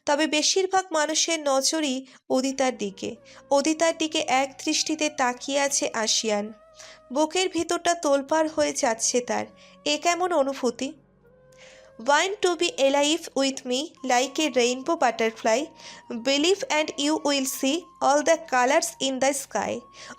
তবে বেশিরভাগ মানুষের নজরই অদিতার দিকে এক দৃষ্টিতে তাকিয়ে আছে আশিয়ান। বুকের ভিতরটা তোলপাড় হয়ে যাচ্ছে তার। এ কেমন অনুভূতি? Want to be alive with me like a rainbow butterfly? Believe and you will see all the colors in the sky.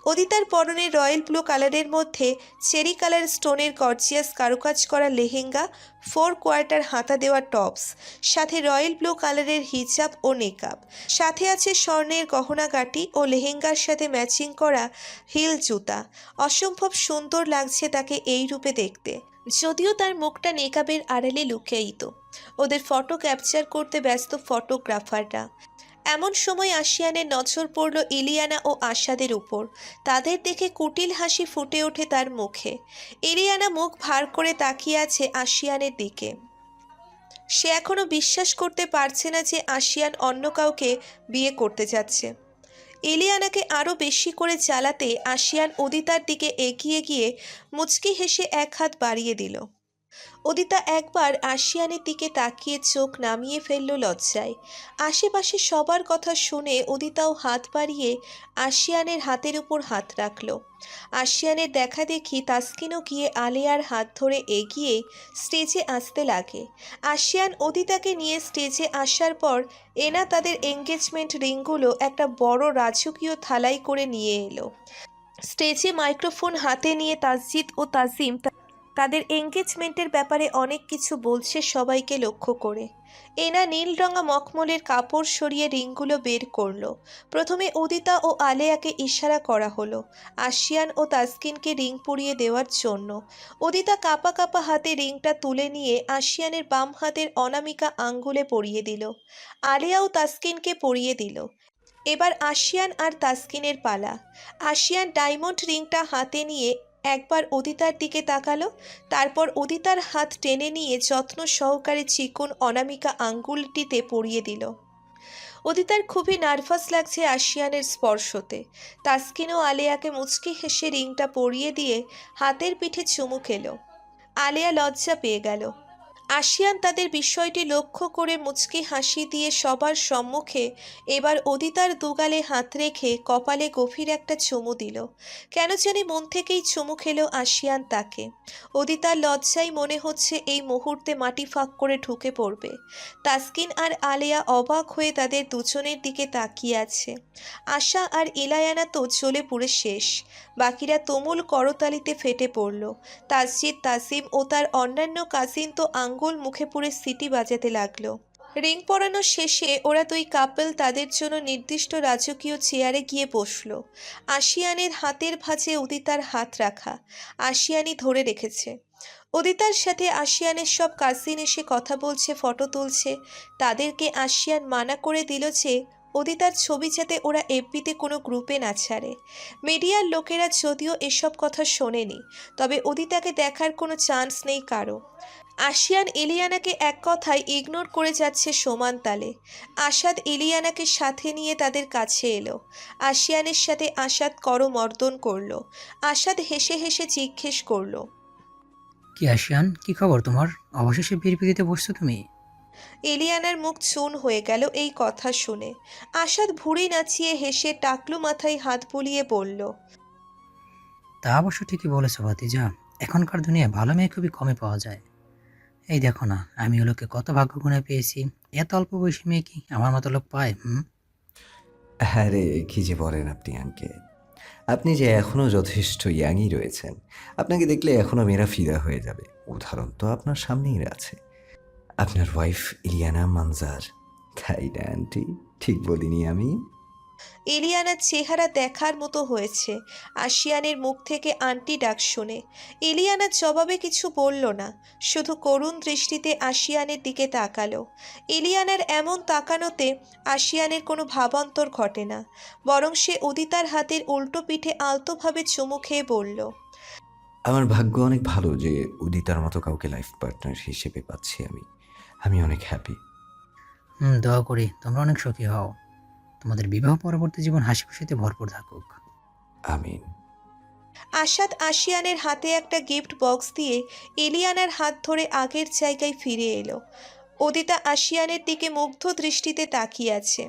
অদিতার পরনে রয়্যাল ব্লু কালারের মধ্যে চেরি কালার স্টোনের গর্জিয়াস কারুকাজ করা লেহেঙ্গা, 4/4 হাতা দেওয়া টপস, সাথে রয়্যাল ব্লু কালারের হিজাব ও নেকআপ, সাথে আছে স্বর্ণের গহনাগাটি ও লেহেঙ্গার সাথে ম্যাচিং করা হিল জুতা। অসম্ভব সুন্দর লাগছে তাকে এই রূপে দেখতে। যদিও তার মুখটা নেকাবের আড়ালে লুকিয়েইত। ওদের ফটো ক্যাপচার করতে ব্যস্ত ফটোগ্রাফাররা। এমন সময় আশিয়ানের নজর পড়ল ইলিয়ানা ও আশাদের উপর। তাদের দেখে কুটিল হাসি ফুটে ওঠে তার মুখে। ইলিয়ানা মুখ ভার করে তাকিয়ে আছে আশিয়ানের দিকে। সে এখনো বিশ্বাস করতে পারছে না যে আশিয়ান অন্য কাউকে বিয়ে করতে যাচ্ছে। ইলিয়ানাকে আরও বেশি করে জ্বালাতে আশিয়ান অদিতার দিকে এগিয়ে গিয়ে মুচকি হেসে এক হাত বাড়িয়ে দিল। অদিতা একবার আশিয়ানের দিকে তাকিয়ে চোখ নামিয়ে ফেলল লজ্জায়। আশেপাশে সবার কথা শুনে অদিতাও হাত বাড়িয়ে আশিয়ানের হাতের উপর হাত রাখল। আশিয়ানের দেখা দেখি তাসকিনও গিয়ে আলেয়ার হাত ধরে এগিয়ে স্টেজে আসতে লাগে। আশিয়ান অদিতাকে নিয়ে স্টেজে আসার পর এনা তাদের এঙ্গেজমেন্ট রিংগুলো একটা বড় রাজকীয় থালায় করে নিয়ে এলো। স্টেজে মাইক্রোফোন হাতে নিয়ে তাসজিদ ও তাজিম তাদের এঙ্গেজমেন্টের ব্যাপারে অনেক কিছু বলছে সবাইকে লক্ষ্য করে। এনা নীল রঙা মখমলের কাপড় সরিয়ে রিংগুলো বের করলো। প্রথমে উদিতা ও আলেয়াকে ইশারা করা হলো আশিয়ান ও তাসকিনকে রিং পরিয়ে দেওয়ার জন্য। উদিতা কাঁপা কাঁপা হাতে রিংটা তুলে নিয়ে আশিয়ানের বাম হাতের অনামিকা আঙ্গুলে পরিয়ে দিল। আলেয়াও তাসকিনকে পরিয়ে দিল। এবার আশিয়ান আর তাসকিনের পালা। আশিয়ান ডায়মন্ড রিংটা হাতে নিয়ে একবার উদিতার দিকে তাকালো, তারপর উদিতার হাত টেনে নিয়ে যত্ন সহকারে চিকন অনামিকা আঙ্গুলটিতে পরিয়ে দিল। উদিতার খুবই নার্ভাস লাগছে আশিয়ানের স্পর্শতে। তাসকিন ও আলেয়াকে মুচকি হেসে রিংটা পরিয়ে দিয়ে হাতের পিঠে চুমু খেলো। আলেয়া লজ্জা পেয়ে গেল। আশিয়ান তাদের বিষয়টি লক্ষ্য করে মুচকি হাসি দিয়ে সবার সম্মুখে এবার অদিতার দুগালে হাত রেখে কপালে গভীর একটা চুমু দিল। কেন জানি মন থেকেই চুমু খেলো আশিয়ান তাকে। অদিতার লজ্জায় মনে হচ্ছে এই মুহূর্তে মাটি ফাঁক করে ঢুকে পড়বে। তাসকিন আর আলেয়া অবাক হয়ে তাদের দুজনের দিকে তাকিয়ে আছে। আশা আর ইলায়ানা তো জ্বলে পুড়ে শেষ। বাকিরা তুমুল করতালিতে ফেটে পড়ল। তাসজিদ, তাসিম ও তার অন্যান্য কাজিন তো আঙ্গুল মুখে পুরে সিটি বাজাতে লাগলো। রিং পরানো শেষে ওরা দুই কাপল তাদের জন্য নির্দিষ্ট রাজকীয় চেয়ারে গিয়ে বসল। আশিয়ানের হাতের ভাঁজে উদিতার হাত রাখা। আশিয়ানি ধরে রেখেছে। উদিতার সাথে আশিয়ানের সব কাজিন এসে কথা বলছে, ফটো তুলছে। তাদেরকে আশিয়ান মানা করে দিল যে উদিতার ছবি যাতে ওরা এফবিতে কোনো গ্রুপে না ছাড়ে। মিডিয়ার লোকেরা যদিও এসব কথা শোনেনি, তবে উদিতাকে দেখার কোনো চান্স নেই কারো। আশিয়ান ইলিয়ানাকে এক কথায় ইগনোর করে যাচ্ছে সমান তালে। আসাদ ইলিয়ানাকে সাথে নিয়ে তাদের কাছে এলো। আশিয়ানের সাথে আসাদ করমর্দন করলো। আসাদ হেসে হেসে জিজ্ঞেস করলো, কি আশিয়ান, কি খবর তোমার? অবশেষে বিয়ের পিড়িতে বসছো তুমি? ইলিয়ানার মুখ চুন হয়ে গেল এই কথা শুনে। আসাদ ভুঁড়ি নাচিয়ে হেসে টাকলু মাথায় হাত বুলিয়ে বলল, তা অবশ্য ঠিকই বলেছো ভাতিজা। এখনকার দুনিয়ায় ভালো মেয়ে খুবই কমে পাওয়া যায়। এই দেখো না, আমি ওলোকে কত ভাগ্য গুণে পেয়েছি। এত অল্প বয়সী মেয়ে কি আমার মতো লোক পায়? আরে কি যে বলেন আপনি আঙ্কেল, আপনি যে এখনও যথেষ্ট ইয়াংই রয়েছেন। আপনাকে দেখলে এখনও মেয়েরা ফিদা হয়ে যাবে। উদাহরণ তো আপনার সামনেই আছে, আপনার ওয়াইফ ইলিয়ানা মানজার। তাই না আন্টি? ঠিক বলিনি আমি? ইলিয়ানার চেহারা দেখার মতো হয়েছে আশিয়ানের মুখ থেকে আন্টি ডাক শুনে। ইলিয়ানা জবাবে কিছু বলল না, শুধু করুণ দৃষ্টিতে আশিয়ানের দিকে তাকালো। ইলিয়ানার এমন তাকানোতে আশিয়ানের কোনো ভাবান্তর ঘটে না, বরং সে উদিতার হাতের উল্টো পিঠে আলতোভাবে চুমু খেয়ে বলল, আমার ভাগ্য অনেক ভালো যে উদিতার মতো কাউকে লাইফ পার্টনার হিসেবে পাচ্ছি আমি। আমি অনেক হ্যাপি। দোয়া করি তোমরা অনেক সুখী হও। তোমাদের বিবাহ পরবর্তী জীবন হাসি খুশিতে ভরপুর থাকুক। আমিন। আসাদ আশিয়ানের হাতে একটা গিফট বক্স দিয়ে ইলিয়ানার হাত ধরে আগের জায়গায় ফিরে এলো। উদিতা আশিয়ানের দিকে মুগ্ধ দৃষ্টিতে তাকিয়ে আছে।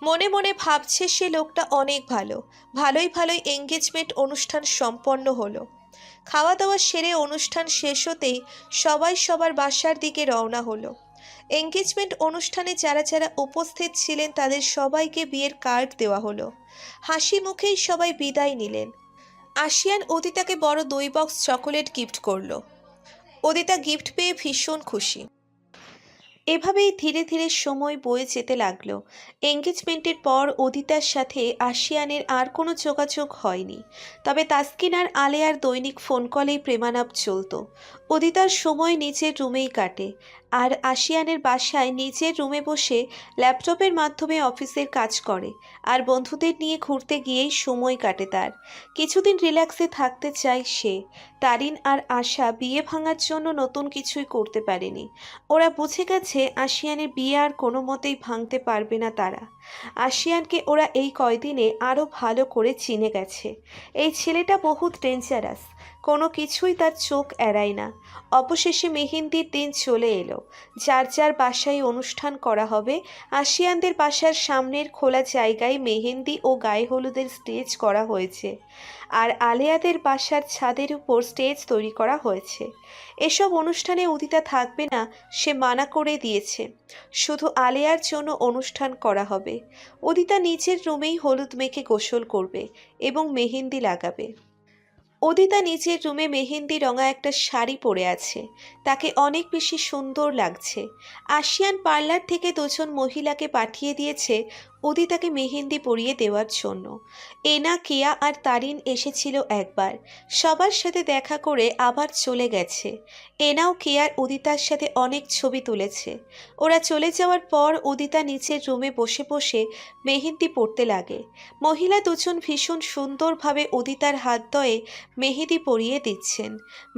মনে মনে ভাবছে সে লোকটা অনেক ভালো। ভালোই ভালোই এঙ্গেজমেন্ট অনুষ্ঠান সম্পন্ন হলো। খাওয়া দাওয়া সেরে অনুষ্ঠান শেষ হতেই সবাই সবার বাসার দিকে রওনা হলো। এঙ্গেজমেন্ট অনুষ্ঠানে যারা যারা উপস্থিত ছিলেন তাদের সবাইকে বিয়ের কার্ড দেওয়া হলো। হাসি মুখেই সবাই বিদায় নিলেন। আশিয়ান উদিতাকে বড় 2 বক্স চকোলেট গিফট করলো। উদিতা গিফট পেয়ে ভীষণ খুশি। এভাবেই ধীরে ধীরে সময় বয়ে যেতে লাগলো। এঙ্গেজমেন্টের পর উদিতার সাথে আশিয়ানের আর কোনো যোগাযোগ হয়নি। তবে তাসকিন আর আলেয়ার দৈনিক ফোন কলেই প্রেমালাপ চলতো। উদিতার সময় নিজের রুমেই কাটে, আর আশিয়ানের বাসায় নিজের রুমে বসে ল্যাপটপের মাধ্যমে অফিসের কাজ করে, আর বন্ধুদের নিয়ে ঘুরতে গিয়েই সময় কাটে তার। কিছুদিন রিল্যাক্সে থাকতে চায় সে। তারিন আর আশা বিয়ে ভাঙার জন্য নতুন কিছুই করতে পারেনি। ওরা বুঝে গেছে আশিয়ানের বিয়ে আর কোনো মতেই ভাঙতে পারবে না তারা। আশিয়ানকে ওরা এই কয়দিনে আরও ভালো করে চিনে গেছে। এই ছেলেটা বহুত ডেঞ্জারাস, কোনো কিছুই তার চোখ এড়ায় না। অবশেষে মেহেন্দির দিন চলে এলো। যার যার বাসায় অনুষ্ঠান করা হবে। আশিয়ানদের বাসার সামনের খোলা জায়গায় মেহেন্দি ও গায়ে হলুদের স্টেজ করা হয়েছে, আর আলেয়াদের বাসার ছাদের উপর স্টেজ তৈরি করা হয়েছে। এসব অনুষ্ঠানে উদিতা থাকবে না, সে মানা করে দিয়েছে। শুধু আলেয়ার জন্য অনুষ্ঠান করা হবে। উদিতা নিজের রুমেই হলুদ মেখে গোসল করবে এবং মেহেন্দি লাগাবে। উদিতা নিজের রুমে মেহেন্দি রঙা একটা শাড়ি পরে আছে। তাকে অনেক বেশি সুন্দর লাগছে। আশিয়ান পার্লার থেকে 2 জন মহিলাকে পাঠিয়ে দিয়েছে উদিতাকে মেহেন্দি পরিয়ে দেওয়ার জন্য। এনা, কেয়া আর তারিন এসেছিল একবার, সবার সাথে দেখা করে আবার চলে গেছে। এনাও কেয়ার উদিতার সাথে অনেক ছবি তুলেছে। ওরা চলে যাওয়ার পর উদিতা নিচের রুমে বসে বসে মেহেন্দি পরতে লাগে। মহিলা 2 জন ভীষণ সুন্দরভাবে উদিতার হাত দয়ে মেহেদি পরিয়ে দিচ্ছেন।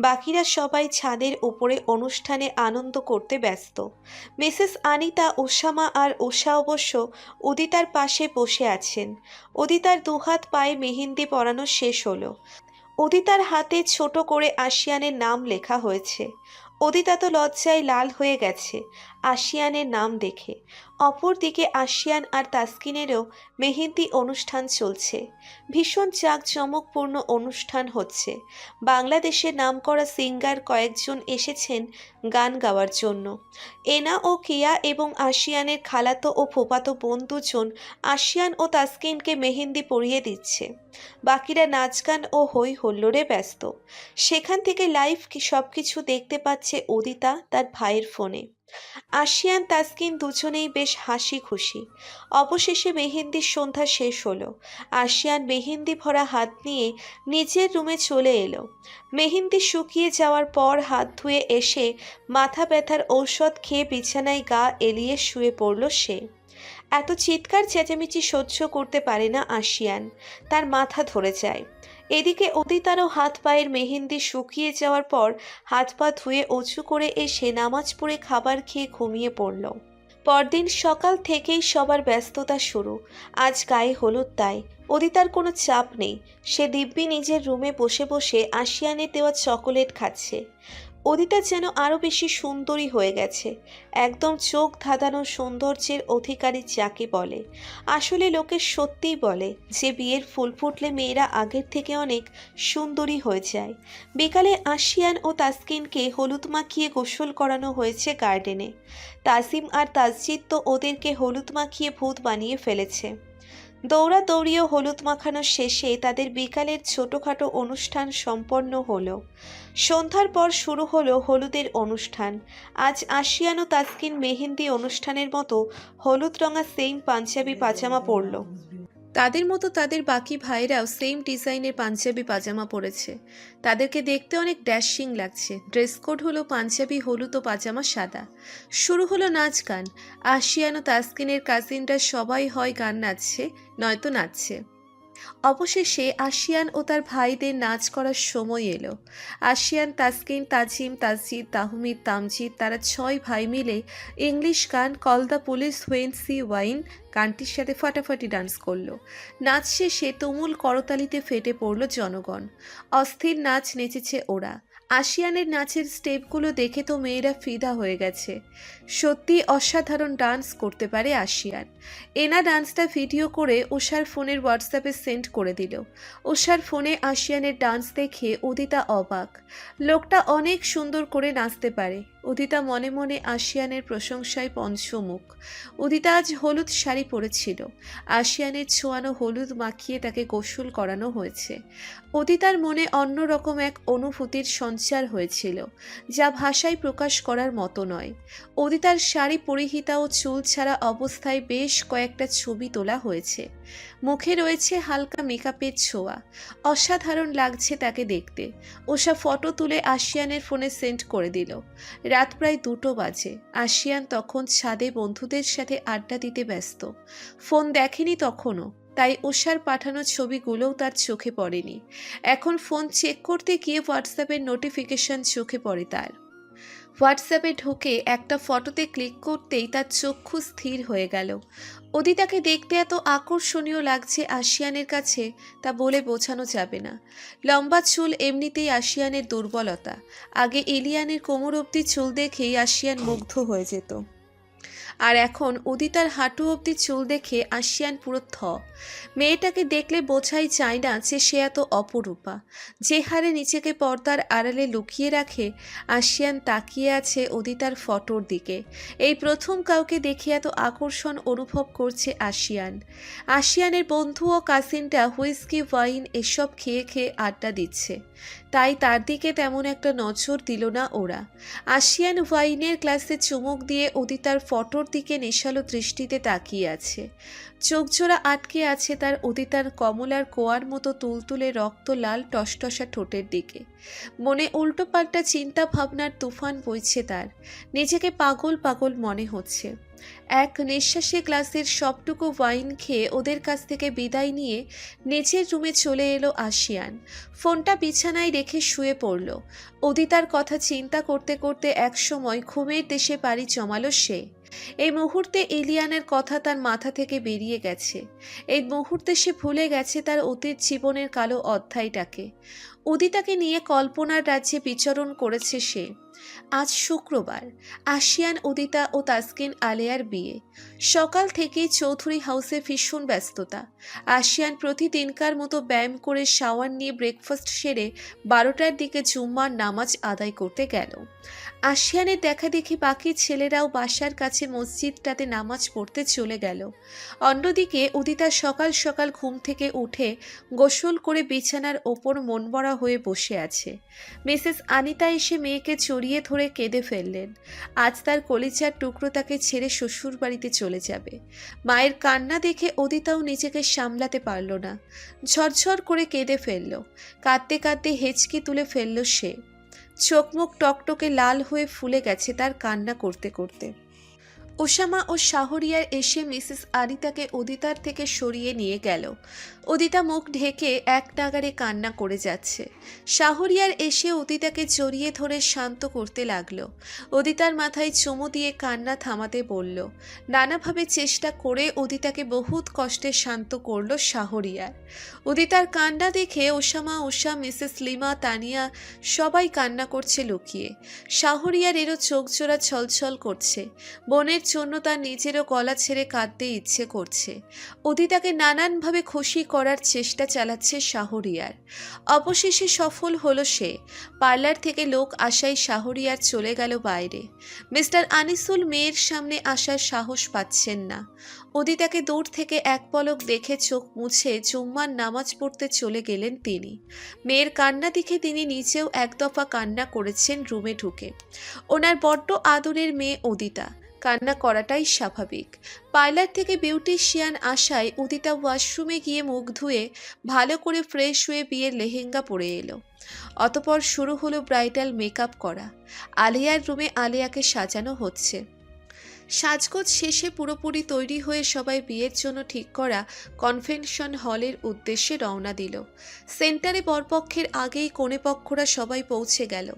বাকিরা সবাই ছাদের উপরে অনুষ্ঠানে আনন্দ করতে ব্যস্ত। মিসেস আনিতা, ওসামা আর ওষা অবশ্য উদিতার পাশে বসে আছেন। উদিতার 2 হাত পায়ে মেহেন্দি পরানো শেষ হলো। উদিতার হাতে ছোট করে আশিয়ানের নাম লেখা হয়েছে। উদিতা তো লজ্জায় লাল হয়ে গেছে আশিয়ানের নাম দেখে। অপরদিকে আশিয়ান আর তাসকিনেরও মেহেন্দি অনুষ্ঠান চলছে। ভীষণ জাঁকজমকপূর্ণ অনুষ্ঠান হচ্ছে। বাংলাদেশের নামকরা সিঙ্গার কয়েকজন এসেছেন গান গাওয়ার জন্য। এনা ও কিয়া এবং আশিয়ানের খালাতো ও ফুফাতো বোন 2 জন আশিয়ান ও তাসকিনকে মেহেন্দি পরিয়ে দিচ্ছে। বাকিরা নাচ গান ও হই হুল্লোড়ে ব্যস্ত। সেখান থেকে লাইভ সব কিছু দেখতে পাচ্ছে উদিতা তার ভাইয়ের ফোনে। আশিয়ান, তাসকিন দুজনেই বেশ হাসি খুশি। অবশেষে মেহেন্দির সন্ধ্যা শেষ হলো। আশিয়ান মেহেন্দি ভরা হাত নিয়ে নিজের রুমে চলে এলো। মেহেন্দি শুকিয়ে যাওয়ার পর হাত ধুয়ে এসে মাথা ব্যথার ঔষধ খেয়ে বিছানায় গা এলিয়ে শুয়ে পড়ল সে। এত চিৎকার চেঁচামেচি সহ্য করতে পারে না আশিয়ান, তার মাথা ধরে যায়। এদিকে উদিতারও হাত পায়ের মেহেন্দি শুকিয়ে যাওয়ার পর হাত পা ধুয়ে অজু করে এসে নামাজ পড়ে খাবার খেয়ে ঘুমিয়ে পড়ল। পরদিন সকাল থেকেই সবার ব্যস্ততা শুরু। আজ গায়ে হলুদ, তাই উদিতার কোনো চাপ নেই। সে দিব্যি নিজের রুমে বসে বসে আশিয়ানের দেওয়া চকোলেট খাচ্ছে। উদিতা যেন আরও বেশি সুন্দরী হয়ে গেছে। একদম চোখ ধাঁধানো সৌন্দর্যের অধিকারী যাকে বলে। আসলে লোকে সত্যিই বলে যে বিয়ের ফুল ফুটলে মেয়েরা আগের থেকে অনেক সুন্দরী হয়ে যায়। বিকালে আশিয়ান ও তাসকিনকে হলুদ মাখিয়ে গোসল করানো হয়েছে গার্ডেনে। তাজিম আর তাসজিদ তো ওদেরকে হলুদ মাখিয়ে ভূত বানিয়ে ফেলেছে। দৌড়াদৌড়িও হলুদ মাখানো শেষে তাদের বিকালের ছোটোখাটো অনুষ্ঠান সম্পন্ন হলো। সন্ধ্যার পর শুরু হলো হলুদের অনুষ্ঠান। আজ আশিয়ান ও তাসকিন মেহেন্দি অনুষ্ঠানের মতো হলুদ রঙা সেম পাঞ্জাবি পাজামা পরল। তাদের মতো তাদের বাকি ভাইরাও সেম ডিজাইনের পাঞ্জাবি পাজামা পরেছে। তাদেরকে দেখতে অনেক ড্যাশিং লাগছে। ড্রেস কোড হলো পাঞ্জাবি হলুদ ও পাজামা সাদা। শুরু হলো নাচ গান। আশিয়ান ও তাসকিনের কাজিনরা সবাই হয় গান নাচছে, নয়তো নাচছে। অবশেষে আশিয়ান ও তার ভাইদের নাচ করার সময় এলো। আশিয়ান, তাসকিন, তাজিম, তাসজিদ, তাহমিদ, তামজিদ তারা 6 ভাই মিলে ইংলিশ গান call the police when see wine গানটির সাথে ফাটাফাটি ডান্স করলো। নাচ শেষে তুমুল করতালিতে ফেটে পড়ল জনগণ। অস্থির নাচ নেচেছে ওরা। আশিয়ানের নাচের স্টেপগুলো দেখে তো মেয়েরা ফিদা হয়ে গেছে। সত্যি অসাধারণ ডান্স করতে পারে আশিয়ান। এনা ডান্সটা ভিডিও করে উষার ফোনের হোয়াটসঅ্যাপে সেন্ড করে দিল। উষার ফোনে আশিয়ানের ডান্স দেখে উদিতা অবাক। লোকটা অনেক সুন্দর করে নাচতে পারে। উদিতা মনে মনে আশিয়ানের প্রশংসায় পঞ্চমুখ। উদিতা আজ হলুদ শাড়ি পরেছিল। আশিয়ানের ছোঁয়ানো হলুদ মাখিয়ে তাকে গোসল করানো হয়েছে। উদিতার মনে অন্যরকম এক অনুভূতির সঞ্চার হয়েছিল, যা ভাষায় প্রকাশ করার মতো নয়। উদিতার শাড়ি পরিহিতা ও চুল ছাড়া অবস্থায় বেশ কয়েকটা ছবি তোলা হয়েছে। মুখে রয়েছে হালকা মেকআপের ছোঁয়া। অসাধারণ লাগছে তাকে দেখতে। ওষা ফটো তুলে আশিয়ানের ফোনে সেন্ড করে দিল। রাত প্রায় 2টো বাজে। আশিয়ান তখন ছাদে বন্ধুদের সাথে আড্ডা দিতে ব্যস্ত। ফোন দেখেনি তখনও, তাই উষার পাঠানো ছবিগুলোও তার চোখে পড়েনি। এখন ফোন চেক করতে গিয়ে হোয়াটসঅ্যাপের নোটিফিকেশন চোখে পড়ে তার। হোয়াটসঅ্যাপে ঢুকে একটা ফটোতে ক্লিক করতেই তার চক্ষু স্থির হয়ে গেল। উদিতাকে দেখতে এত আকর্ষণীয় লাগছে আশিয়ানের কাছে, তা বলে বোঝানো যাবে না। লম্বা চুল এমনিতেই আশিয়ানের দুর্বলতা। আগে এলিয়ানের কোমর অবধি চুল দেখেই আশিয়ান মুগ্ধ হয়ে যেত, আর এখন উদিতার হাঁটু অবধি চুল দেখে আশিয়ান পুরো থ। মেয়েটাকে দেখলে বোঝাই যায় না যে সে এত অপরূপা। যে হারে নিজেকে পর্দার আড়ালে লুকিয়ে রাখে, আশিয়ান তাকিয়ে আছে উদিতার ফটোর দিকে। এই প্রথম কাউকে দেখে এত আকর্ষণ অনুভব করছে আশিয়ান। আশিয়ানের বন্ধু ও কাজিনটা হুইস্কি ওয়াইন এসব খেয়ে খেয়ে আড্ডা দিচ্ছে, তাই তার দিকে তেমন একটা নজর দিল না ওরা। আশিয়ান ওয়াইনের গ্লাসে চুমুক দিয়ে উদিতার ফটোর দিকে নেশালো দৃষ্টিতে তাকিয়ে আছে। চোখজোড়া আটকে আছে তার উদিতার কমলার কোয়ার মতো তুলতুলে রক্ত লাল টসটসা ঠোঁটের দিকে। মনে উল্টোপাল্টা চিন্তা ভাবনার তুফান বইছে তার। নিজেকে পাগল পাগল মনে হচ্ছে। এক নিঃশ্বাসে গ্লাসের সবটুকু ওয়াইন খেয়ে ওদের কাছ থেকে বিদায় নিয়ে নিচের রুমে চলে এলো আশিয়ান। ফোনটা বিছানায় রেখে শুয়ে পড়ল। উদিতার কথা চিন্তা করতে করতে একসময় ঘুমের দেশে পাড়ি জমালো সে। এই মুহূর্তে এলিয়ানের কথা তার মাথা থেকে বেরিয়ে গেছে। এই মুহূর্তে সে ভুলে গেছে তার অতীত জীবনের কালো অধ্যায়টাকে। উদিতাকে নিয়ে কল্পনার রাজ্যে বিচরণ করেছে সে। আজ শুক্রবার। আশিয়ান, উদিতা ও তাসকিন আলেয়ার বিয়ে। সকাল থেকেই চৌধুরী হাউসে ভীষণ ব্যস্ততা। আশিয়ান প্রতিদিনকার মতো ব্যায়াম করে শাওয়ার নিয়ে ব্রেকফাস্ট সেরে 12টার দিকে জুম্মার নামাজ আদায় করতে গেল। আশিয়ানের দেখা দেখি বাকি ছেলেরাও বাসার কাছে মসজিদটাতে নামাজ পড়তে চলে গেল। অন্যদিকে উদিতা সকাল সকাল ঘুম থেকে উঠে গোসল করে বিছানার ওপর মনমরা হয়ে বসে আছে। মিসেস আনিতা এসে মেয়েকে জড়িয়ে ধরে কেঁদে ফেললেন। আজ তার কলিজার টুকরো তাকে ছেড়ে শ্বশুর বাড়িতে চলে যাবে। মায়ের কান্না দেখে উদিতাও নিজেকে সামলাতে পারল না। ঝরঝর করে কেঁদে ফেলল। কাঁদতে কাঁদতে হেঁচকি তুলে ফেলল সে। চোখ মুখ টকটকে লাল হয়ে ফুলে গেছে তার কান্না করতে করতে। ওসামা ও শাহরিয়ার এসে মিসেস আনিতাকে উদিতার থেকে সরিয়ে নিয়ে গেল। উদিতা মুখ ঢেকে এক নাগাড়ে কান্না করে যাচ্ছে। শাহরিয়ার এসে উদিতাকে জড়িয়ে ধরে শান্ত করতে লাগলো। উদিতার মাথায় চুমু দিয়ে কান্না থামাতে বলল। নানাভাবে চেষ্টা করে উদিতাকে বহুত কষ্টে শান্ত করল শাহরিয়ার। উদিতার কান্না দেখে ওসামা, উষা, মিসেস লিমা, তানিয়া সবাই কান্না করছে লুকিয়ে। শাহরিয়ার এরও চোখ জোড়া ছলছল করছে। বোনের জন্য তার নিজেরও গলা ছেড়ে কাঁদতে ইচ্ছে করছে। উদিতাকে নানানভাবে খুশি করার চেষ্টা চালাচ্ছে শাহরিয়ার। অবশেষে সফল হলো সে। পার্লার থেকে লোক আসায় শাহরিয়ার চলে গেল বাইরে। মিস্টার আনিসুল মেয়ের সামনে আসার সাহস পাচ্ছেন না। উদিতাকে দূর থেকে এক পলক দেখে চোখ মুছে জুম্মার নামাজ পড়তে চলে গেলেন তিনি। মেয়ের কান্না দেখে তিনি নিজেও এক দফা কান্না করেছেন রুমে ঢুকে। ওনার বড্ড আদরের মেয়ে উদিতা, কান্না করাটাই স্বাভাবিক। পার্লার থেকে বিউটিশিয়ান আসায় উদিতা ওয়াশরুমে গিয়ে মুখ ধুয়ে ভালো করে ফ্রেশ হয়ে বিয়ের লেহেঙ্গা পরে এলো। অতপর শুরু হলো ব্রাইডাল মেকআপ করা। আলিয়ার রুমে আলিয়াকে সাজানো হচ্ছে। সাজগোজ শেষে পুরোপুরি তৈরি হয়ে সবাই বিয়ের জন্য ঠিক করা কনভেনশন হলের উদ্দেশ্যে রওনা দিল। সেন্টারে বরপক্ষের আগেই কনেপক্ষরা সবাই পৌঁছে গেল।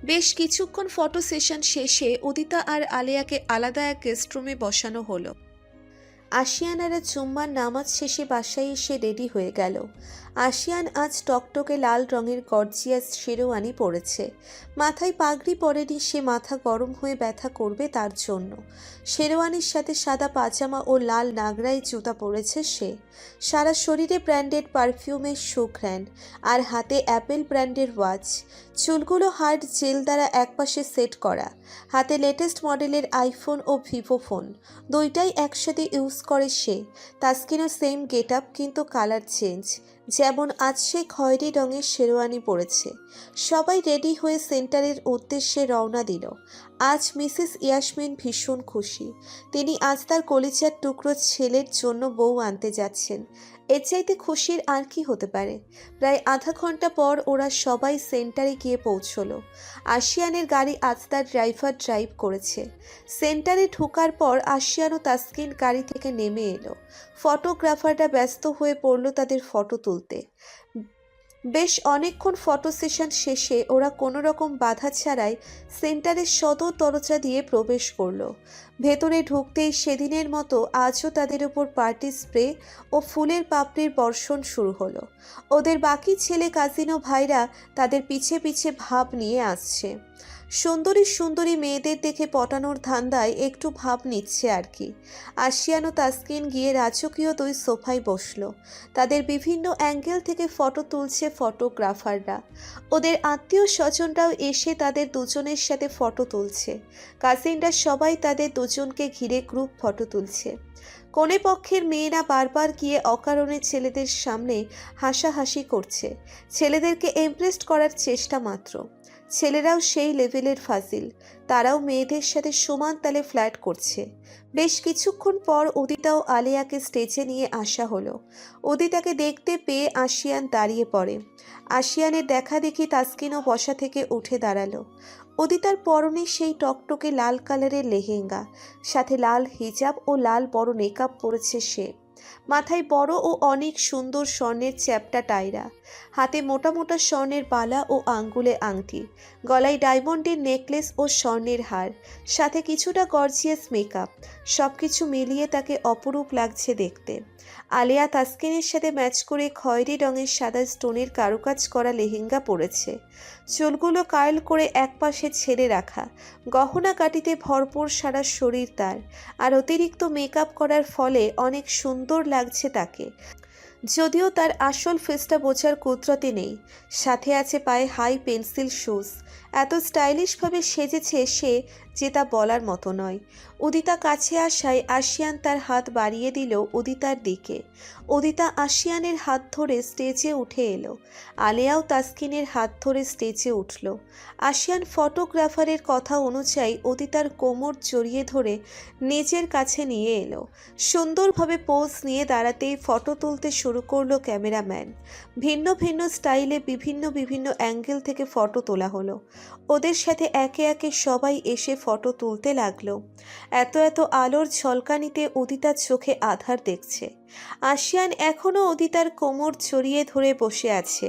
বেশ কিছুক্ষণ ফটো সেশন শেষে উদিতা আর আলিয়াকে আলাদা এক গেস্ট রুমে বসানো হলো। আশিয়ান আর জুম্মার নামাজ শেষে বাসায় এসে রেডি হয়ে গেল। আশিয়ান আজ টকটকে লাল রঙের গর্জিয়াস শেরওয়ানি পরেছে। মাথায় পাগড়ি পরেনি সে, মাথা গরম হয়ে ব্যথা করবে তার জন্য। শেরওয়ানির সাথে সাদা পাজামা ও লাল নাগরাই জুতা পরেছে সে। সারা শরীরে ব্র্যান্ডেড পারফিউমের সুঘ্রাণ, আর হাতে অ্যাপেল ব্র্যান্ডের ওয়াচ। চুলগুলো হার্ড জেল দ্বারা একপাশে সেট করা। হাতে লেটেস্ট মডেলের আইফোন ও ভিভো ফোন, দুইটাই একসাথে ইউজ করে সে। তাসকিনও সেম গেট আপ, কিন্তু কালার চেঞ্জ। যেমন আজ সে খয়েরি রঙের শেরওয়ানি পরেছে। সবাই রেডি হয়ে সেন্টারের উদ্দেশ্যে রওনা দিল। আজ মিসেস ইয়াসমিন ভীষণ খুশি। তিনি আজ তার কলিজার টুকরো ছেলের জন্য বউ আনতে যাচ্ছেন। এর চাইতে খুশির আর কি হতে পারে। প্রায় আধা ঘন্টা পর ওরা সবাই সেন্টারে গিয়ে পৌঁছলো। আশিয়ানের গাড়ি আজ তার ড্রাইভার ড্রাইভ করেছে। সেন্টারে ঢোকার পর আশিয়ান ও তাসকিন গাড়ি থেকে নেমে এলো। ফটোগ্রাফাররা ব্যস্ত হয়ে পড়ল তাদের ফটো তুলতে। বেশ অনেকক্ষণ ফটো সেশন শেষে ওরা কোনো রকম বাধা ছাড়াই সেন্টারের সদর দরজা দিয়ে প্রবেশ করলো। ভেতরে ঢুকতেই সেদিনের মতো আজও তাদের উপর পার্টি স্প্রে ও ফুলের পাপড়ির বর্ষণ শুরু হলো। ওদের বাকি ছেলে কাজিনো ভাইরা তাদের পিছে পিছে ভাব নিয়ে আসছে। সুন্দরী সুন্দরী মেয়েদের দেখে পটানোর ধান্দায় একটু ভাব নিচ্ছে আর কি। আশিয়ান ও তাসকিন গিয়ে রাজকীয় দুই সোফায় বসলো। তাদের বিভিন্ন অ্যাঙ্গেল থেকে ফটো তুলছে ফটোগ্রাফাররা। ওদের আত্মীয় স্বজনরাও এসে তাদের দুজনের সাথে ফটো তুলছে। কাজিনরা সবাই তাদের দুজনকে ঘিরে গ্রুপ ফটো তুলছে। কনে পক্ষের মেয়েরা বারবার গিয়ে অকারণে ছেলেদের সামনে হাসাহাসি করছে। ছেলেদেরকে ইমপ্রেস করার চেষ্টা মাত্র। ছেলেরাও সেই লেভেলের ফাজিল। তারাও মেয়েদের সাথে সমান তালে ফ্ল্যাট করছে। বেশ কিছুক্ষণ পর উদিতা ও আলিয়াকে স্টেজে নিয়ে আসা হলো। উদিতাকে দেখতে পেয়ে আশিয়ান দাঁড়িয়ে পড়ে। আশিয়ানের দেখা দেখি তাসকিনও বসা থেকে উঠে দাঁড়ালো। উদিতার পরনে সেই টকটকে লাল কালারের লেহেঙ্গা, সাথে লাল হিজাব ও লাল বড় মেকআপ পরেছে সে। মাথায় বড় ও অনেক সুন্দর স্বর্ণের চ্যাপ্টা টায়রা, হাতে মোটা মোটা স্বর্ণের বালা ও আঙ্গুলে আংটি, গলায় ডায়মন্ডের নেকলেস ও স্বর্ণের হার, সাথে কিছুটা গর্জিয়াস মেকআপ। সবকিছু মিলিয়ে তাকে অপরূপ লাগছে দেখতে। আলিয়া তাসকিনের সাথে ম্যাচ করে খয়েরি রঙের সাদা স্টোনের কারুকাজ করা লেহেঙ্গা পরেছে। চুলগুলো কার্ল করে একপাশে ছেড়ে রাখা, গহনা কাটিতে ভরপুর সারা শরীর তার, আর অতিরিক্ত মেকআপ করার ফলে অনেক সুন্দর লাগছে তাকে। যদিও তার আসল ফেসটা বোঝার কুদরতে নেই। সাথে আছে পায়ে হাই পেন্সিল শুজ। এত স্টাইলিশভাবে সেজেছে সে যে তা বলার মতো নয়। উদিতা কাছে আসায় আশিয়ান তার হাত বাড়িয়ে দিল উদিতার দিকে। উদিতা আশিয়ানের হাত ধরে স্টেজে উঠে এলো। আলিয়াও তাসকিনের হাত ধরে স্টেজে উঠল। আশিয়ান ফটোগ্রাফারের কথা অনুযায়ী উদিতার কোমর জড়িয়ে ধরে নিজের কাছে নিয়ে এলো। সুন্দরভাবে পোজ নিয়ে দাঁড়াতেই ফটো তুলতে শুরু করলো ক্যামেরাম্যান। ভিন্ন ভিন্ন স্টাইলে বিভিন্ন বিভিন্ন অ্যাঙ্গেল থেকে ফটো তোলা হলো। ওদের সাথে একে একে সবাই এসে ফটো তুলতে লাগলো। এত এত আলোর ঝলকানিতে উদিতার চোখে আধার দেখছে। আশিয়ান এখনও উদিতার কোমর জড়িয়ে ধরে বসে আছে।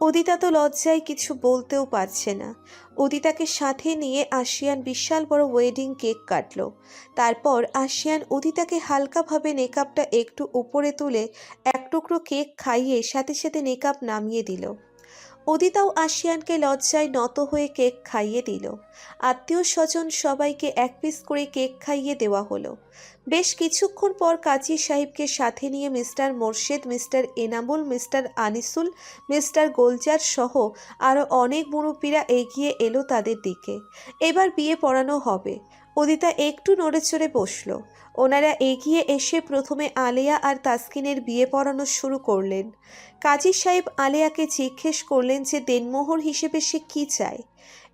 উদিতা তো লজ্জায় কিছু বলতেও পারছে না। উদিতাকে সাথে নিয়ে আশিয়ান বিশাল বড় ওয়েডিং কেক কাটলো। তারপর আশিয়ান উদিতাকে হালকাভাবে মেকআপটা একটু উপরে তুলে এক টুকরো কেক খাইয়ে সাথে সাথে মেকআপ নামিয়ে দিল। উদিতাও আশিয়ানকে লজ্জায় নত হয়ে কেক খাইয়ে দিল। আত্মীয় স্বজন সবাইকে এক পিস করে কেক খাইয়ে দেওয়া হলো। বেশ কিছুক্ষণ পর কাজী সাহেবকে সাথে নিয়ে mister Morshed, mister Enamul, mister Anisul, mister Golzar সহ আরও অনেক মুরব্বীরা এগিয়ে এলো তাদের দিকে। এবার বিয়ে পড়ানো হবে। উদিতা একটু নড়েচড়ে বসল। ওনারা এগিয়ে এসে প্রথমে আলিয়া আর তাসকিনের বিয়ে পড়ানো শুরু করলেন। কাজী সাহেব আলিয়াকে জিজ্ঞেস করলেন যে দেনমোহর হিসেবে সে কী চায়।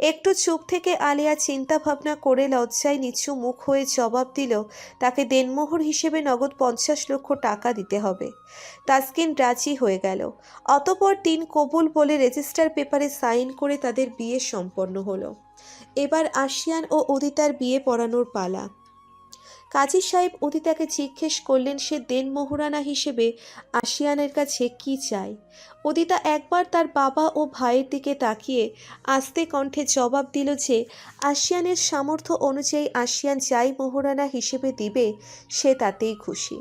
একটু চুপ থেকে আলিয়া চিন্তা ভাবনা করে লজ্জায় নিচু মুখ হয়ে জবাব দিল তাকে দেনমোহর হিসেবে নগদ 50 লক্ষ টাকা দিতে হবে। তাসকিন রাজি হয়ে গেল। অতঃপর 3 কবুল বলে রেজিস্টার পেপারে সাইন করে তাদের বিয়ে সম্পন্ন হলো। এবার আশিয়ান ও উদিতার বিয়ে পড়ানোর পালা। কাজী সাহেব উদিতাকে জিজ্ঞেস করলেন সে দেনমোহরানা হিসেবে আশিয়ানের কাছে কি চায়। উদিতা একবার তার বাবা ও ভাইয়ের দিকে তাকিয়ে আস্তে কণ্ঠে জবাব দিল যে আশিয়ানের সামর্থ্য অনুযায়ী আশিয়ান যাই মোহরানা হিসেবে দিবে সে তাতেই খুশি।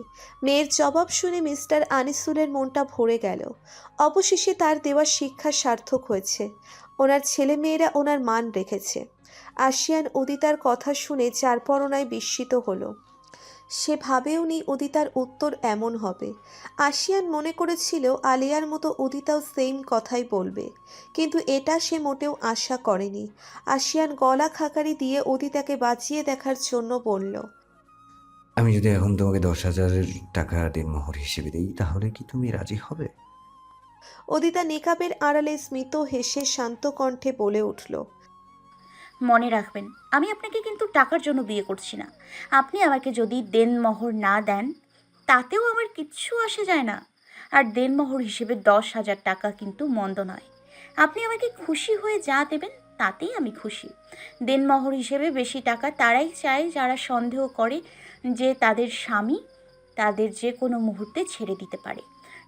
মেয়ের জবাব শুনে মিস্টার আনিসুলের মনটা ভরে গেল। অবশেষে তার দেওয়া শিক্ষা সার্থক হয়েছে। ওনার ছেলেমেয়েরা ওনার মান রেখেছে। আশিয়ান উদিতার কথা শুনে চারপরনায় বিস্মিত হলো। সে ভাবেওনি উদিতার উত্তর এমন হবে। আশিয়ান মনে করেছিল আলিয়ার মতো উদিতাও সেম কথাই বলবে, কিন্তু এটা সে মোটেও আশা করেনি। আশিয়ান গলা খাকারি দিয়ে উদিতাকে বাঁচিয়ে দেখার জন্য বলল, আমি যদি এখন তোমাকে 10,000 টাকা দেনমোহর হিসেবে দিই তাহলে কি তুমি রাজি হবে? উদিতা নিকাবের আড়ালে স্মিত হেসে শান্ত কণ্ঠে বলে উঠল, মনে রাখবেন, আমি আপনাকে কিন্তু টাকার জন্য বিয়ে করছি না। আপনি আমাকে যদি দেনমোহর না দেন তাতেও আমার কিচ্ছু আসে যায় না। আর দেনমোহর হিসেবে 10,000 টাকা কিন্তু মন্দ নয়। আপনি আমাকে খুশি হয়ে যা দেবেন তাতেই আমি খুশি। দেনমোহর হিসেবে বেশি টাকা তারাই চায় যারা সন্দেহ করে যে তাদের স্বামী তাদের যে কোনো মুহূর্তে ছেড়ে দিতে পারে।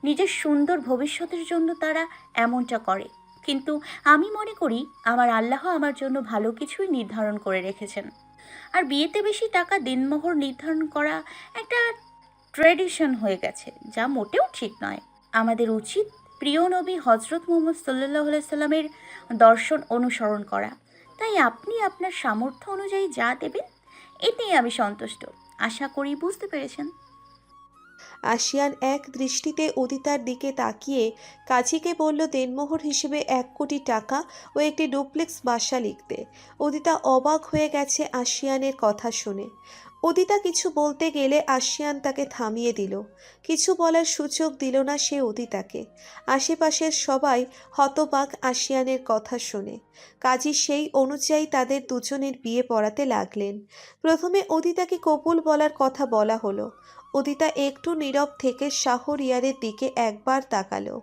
নিজের সুন্দর ভবিষ্যতের জন্য তারা এমনটা করে। কিন্তু আমি মনে করি আমার আল্লাহ আমার জন্য ভালো কিছুই নির্ধারণ করে রেখেছেন। আর বিয়েতে বেশি টাকা দিনমোহর নির্ধারণ করা একটা ট্র্যাডিশন হয়ে গেছে, যা মোটেও ঠিক নয়। আমাদের উচিত প্রিয় নবী হজরত মুহাম্মদ সাল্লাল্লাহু আলাইহি সাল্লামের দর্শন অনুসরণ করা। তাই আপনি আপনার সামর্থ্য অনুযায়ী যা দেবেন এতেই আমি সন্তুষ্ট। আশা করি বুঝতে পেরেছেন। আশিয়ান এক দৃষ্টিতে উদিতার দিকে তাকিয়ে কাজীকে বলল দেনমোহর হিসেবে 1 কোটি টাকা ও একটি ডুপ্লেক্স বাসা লিখতে। উদিতা অবাক হয়ে গেছে আশিয়ানের কথা শুনে। উদিতা কিছু বলতে গেলে আশিয়ান তাকে থামিয়ে দিল। কিছু বলার সুযোগ দিল না সে উদিতাকে। আশেপাশের সবাই হতবাক আশিয়ানের কথা শুনে। কাজী সেই অনুযায়ী তাদের দুজনের বিয়ে পড়াতে লাগলেন। প্রথমে উদিতাকে কবুল বলার কথা বলা হলো। উদিতা একটু নীরব থেকে শাহরিয়ারের দিকে একবার তাকালো।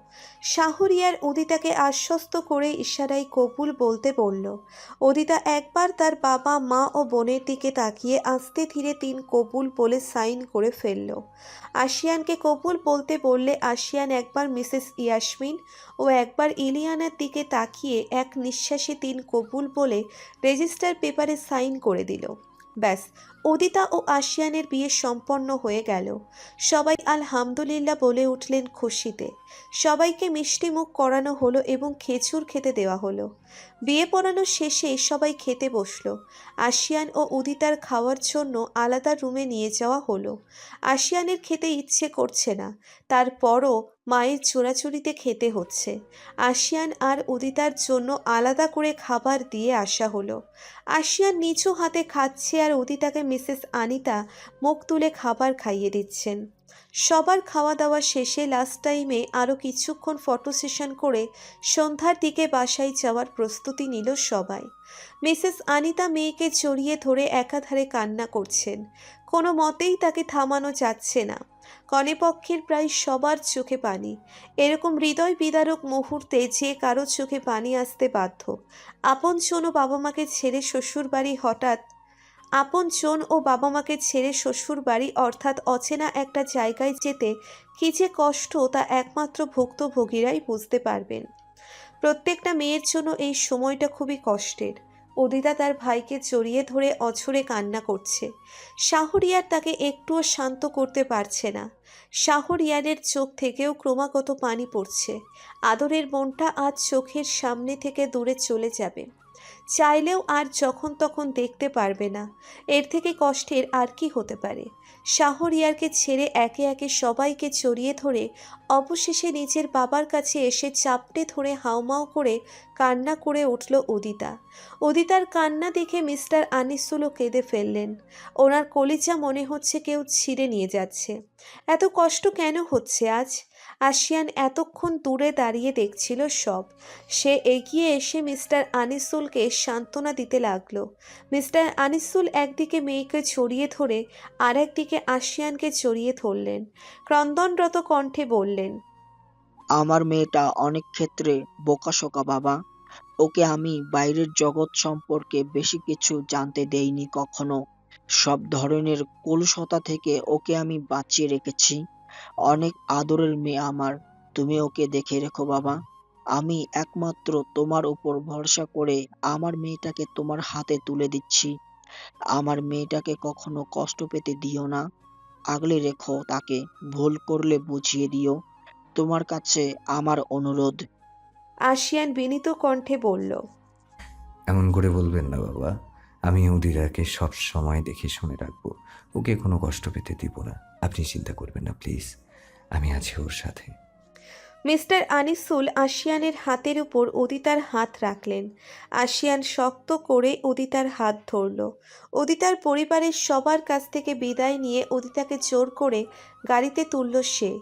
শাহরিয়ার উদিতাকে আশ্বস্ত করে ইশারায় কবুল বলতে বলল। উদিতা একবার তার বাবা মা ও বোনের দিকে তাকিয়ে আস্তে ধীরে 3 কবুল বলে সাইন করে ফেলল। আশিয়ানকে কবুল বলতে বললে আশিয়ান একবার মিসেস ইয়াসমিন ও একবার ইলিয়ানার দিকে তাকিয়ে এক নিঃশ্বাসে 3 কবুল বলে রেজিস্টার পেপারে সাইন করে দিল। ব্যাস, উদিতা ও আশিয়ানের বিয়ে সম্পন্ন হয়ে গেল। সবাই আলহামদুলিল্লাহ বলে উঠলেন খুশিতে। সবাইকে মিষ্টি মুখ করানো হলো এবং খেজুর খেতে দেওয়া হলো। বিয়ে পড়ানো শেষে সবাই খেতে বসলো। আশিয়ান ও উদিতার খাওয়ার জন্য আলাদা রুমে নিয়ে যাওয়া হলো। আশিয়ানের খেতে ইচ্ছে করছে না, তারপরও মায়ের চোরাচুরিতে খেতে হচ্ছে। আশিয়ান আর উদিতার জন্য আলাদা করে খাবার দিয়ে আসা হলো। আশিয়ান নিচু হাতে খাচ্ছে আর উদিতাকে মিসেস আনিতা মুখ তুলে খাবার খাইয়ে দিচ্ছেন। সবার খাওয়া দাওয়া শেষে লাস্ট টাইমে আরও কিছুক্ষণ ফটো সেশন করে সন্ধ্যার দিকে বাসায় যাওয়ার প্রস্তুতি নিল সবাই। মিসেস আনিতা মেয়েকে জড়িয়ে ধরে একাধারে কান্না করছেন। কোনো মতেই তাকে থামানো যাচ্ছে না। কনেপক্ষের প্রায় সবার চোখে পানি। এরকম হৃদয় বিদারক মুহূর্তে যে কারো চোখে পানি আসতে বাধ্য। আপনজন ও বাবা মাকে ছেড়ে শ্বশুর বাড়ি অর্থাৎ অচেনা একটা জায়গায় যেতে কী যে কষ্ট তা একমাত্র ভুক্তভোগীরাই বুঝতে পারবেন। প্রত্যেকটা মেয়ের জন্য এই সময়টা খুবই কষ্টের। উদিতা তার ভাইকে জড়িয়ে ধরে অঝরে কান্না করছে। শাহরিয়ার তাকে একটুও শান্ত করতে পারছে না। শাহরিয়ারের চোখ থেকেও ক্রমাগত পানি পড়ছে। আদরের মনটা আজ চোখের সামনে থেকে দূরে চলে যাবে। চাইলেও আর যখন তখন দেখতে পারবে না। এর থেকে কষ্টের আর কি হতে পারে? শাহরিয়ারকে ছেড়ে একে একে সবাইকে জড়িয়ে ধরে অবশেষে নিজের বাবার কাছে এসে চাপটে ধরে হাউমাউ করে কান্না করে উঠল উদিতা। উদিতার কান্না দেখে মিস্টার আনিসুলও কেঁদে ফেললেন। ওনার কলিজা মনে হচ্ছে কেউ ছিঁড়ে নিয়ে যাচ্ছে। এত কষ্ট কেন হচ্ছে আজ? আশিয়ান এতক্ষণ দূরে দাঁড়িয়ে দেখছিল সব। সে এগিয়ে এসে মিস্টার আনিসুলকে সান্ত্বনা দিতে লাগলো। মিস্টার আনিসুল একদিকে মেয়েকে জড়িয়ে ধরে আর একদিকে আশিয়ানকে জড়িয়ে ধরলেন। ক্রন্দনরত কণ্ঠে বললেন, আমার মেয়েটা অনেক ক্ষেত্রে বোকাশোকা বাবা। ওকে আমি বাইরের জগৎ সম্পর্কে বেশি কিছু জানতে দেইনি কখনো। সব ধরনের কলুষতা থেকে ওকে আমি বাঁচিয়ে রেখেছি। অনেক আদরের মেয়ে আমার। তুমি ওকে দেখে রেখো বাবা। আমি একমাত্র তোমার উপর ভরসা করে আমার মেয়েটাকে তোমার হাতে তুলে দিচ্ছি। আমার মেয়েটাকে কখনো কষ্ট পেতে দিও না। আগলে রেখো তাকে। ভুল করলে বুঝিয়ে দিও। তোমার কাছে আমার অনুরোধ। আশিয়ান বিনীত কণ্ঠে বলল। এমন করে বলবেন না বাবা। আমি উদিরাকে সব সময় দেখে শুনে রাখবো। ওকে কোনো কষ্ট পেতে দিব না। আপনি চিন্তা করবেন না প্লিজ। আমি আছি ওর সাথে। মিস্টার আনিসুল আশিয়ানের হাতের উপর উদিতার হাত রাখলেন। আশিয়ান শক্ত করে উদিতার হাত ধরল। উদিতার পরিবারের সবার কাছ থেকে বিদায় নিয়ে উদিতাকে জোর করে গাড়িতে তুলল সে।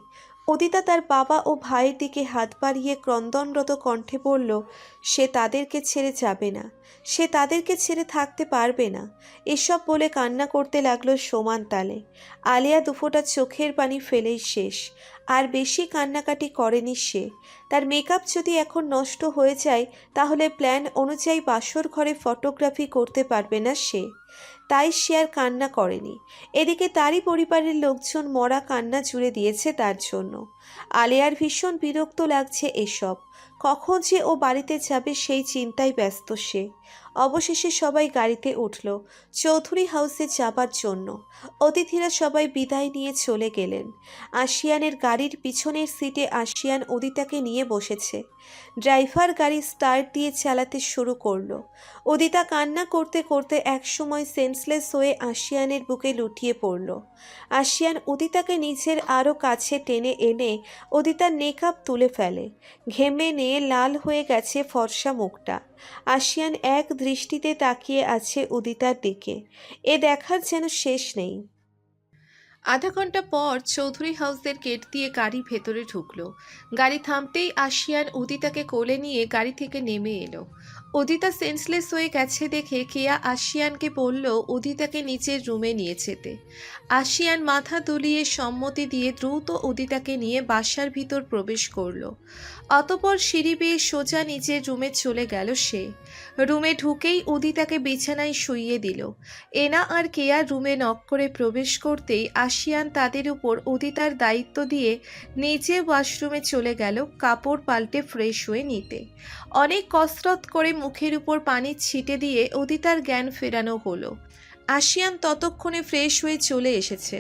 উদিতা তার বাবা ও ভাইয়ের দিকে হাত বাড়িয়ে ক্রন্দনরত কণ্ঠে বলল, সে তাদেরকে ছেড়ে যাবে না, সে তাদেরকে ছেড়ে থাকতে পারবে না। এসব বলে কান্না করতে লাগলো সমান তালে। আলিয়া দুফোঁটা চোখের পানি ফেলেই শেষ। আর বেশি কান্নাকাটি করেনি সে। তার মেকআপ যদি এখন নষ্ট হয়ে যায় তাহলে প্ল্যান অনুযায়ী বাসর ঘরে ফটোগ্রাফি করতে পারবে না সে। তাই সে আর কান্না করেনি। এদিকে তারই পরিবারের লোকজন মরা কান্না জুড়ে দিয়েছে তার জন্য। আলিয়ার ভীষণ বিরক্ত লাগছে এসব। কখন যে ও বাড়িতে যাবে সেই চিন্তায় ব্যস্ত সে। অবশেষে সবাই গাড়িতে উঠল চৌধুরী হাউসে যাবার জন্য। অতিথিরা সবাই বিদায় নিয়ে চলে গেলেন। আশিয়ানের গাড়ির পিছনের সিটে আশিয়ান উদিতাকে নিয়ে বসেছে। ড্রাইভার গাড়ি স্টার্ট দিয়ে চালাতে শুরু করলো। উদিতা কান্না করতে করতে একসময় সেন্সলেস হয়ে আশিয়ানের বুকে লুটিয়ে পড়ল। আশিয়ান উদিতাকে নিজের আরও কাছে টেনে এনে উদিতার মেকআপ তুলে ফেলে। ঘেমে নিয়ে লাল হয়ে গেছে ফর্সা মুখটা। আশিয়ান এক দৃষ্টিতে তাকিয়ে আছে উদিতার দিকে। এ দেখার যেন শেষ নেই। আধা ঘন্টা পর চৌধুরী হাউসের গেট দিয়ে গাড়ি ভেতরে ঢুকলো। গাড়ি থামতেই আশিয়ান উদিতাকে কোলে নিয়ে গাড়ি থেকে নেমে এলো। উদিতা সেন্সলেস হয়ে গেছে দেখে কেয়া আশিয়ানকে বলল উদিতাকে নিচের রুমে নিয়ে যেতে। আশিয়ান মাথা দুলিয়ে সম্মতি দিয়ে দ্রুত উদিতাকে নিয়ে বাসার ভিতর প্রবেশ করলো। অতপর সিঁড়ি বেয়ে সোজা নিজের রুমে চলে গেল সে। রুমে ঢুকেই উদিতাকে বিছানায় শুইয়ে দিল। এনা আর কেয়া রুমে নক করে প্রবেশ করতেই আশিয়ান তাদের উপর উদিতার দায়িত্ব দিয়ে নিজে ওয়াশরুমে চলে গেল কাপড় পাল্টে ফ্রেশ হয়ে নিতে। অনেক কসরত করে মুখের উপর পানি ছিটে দিয়ে উদিতার জ্ঞান ফেরানো হলো। আশিয়ান ততক্ষণে ফ্রেশ হয়ে চলে এসেছে।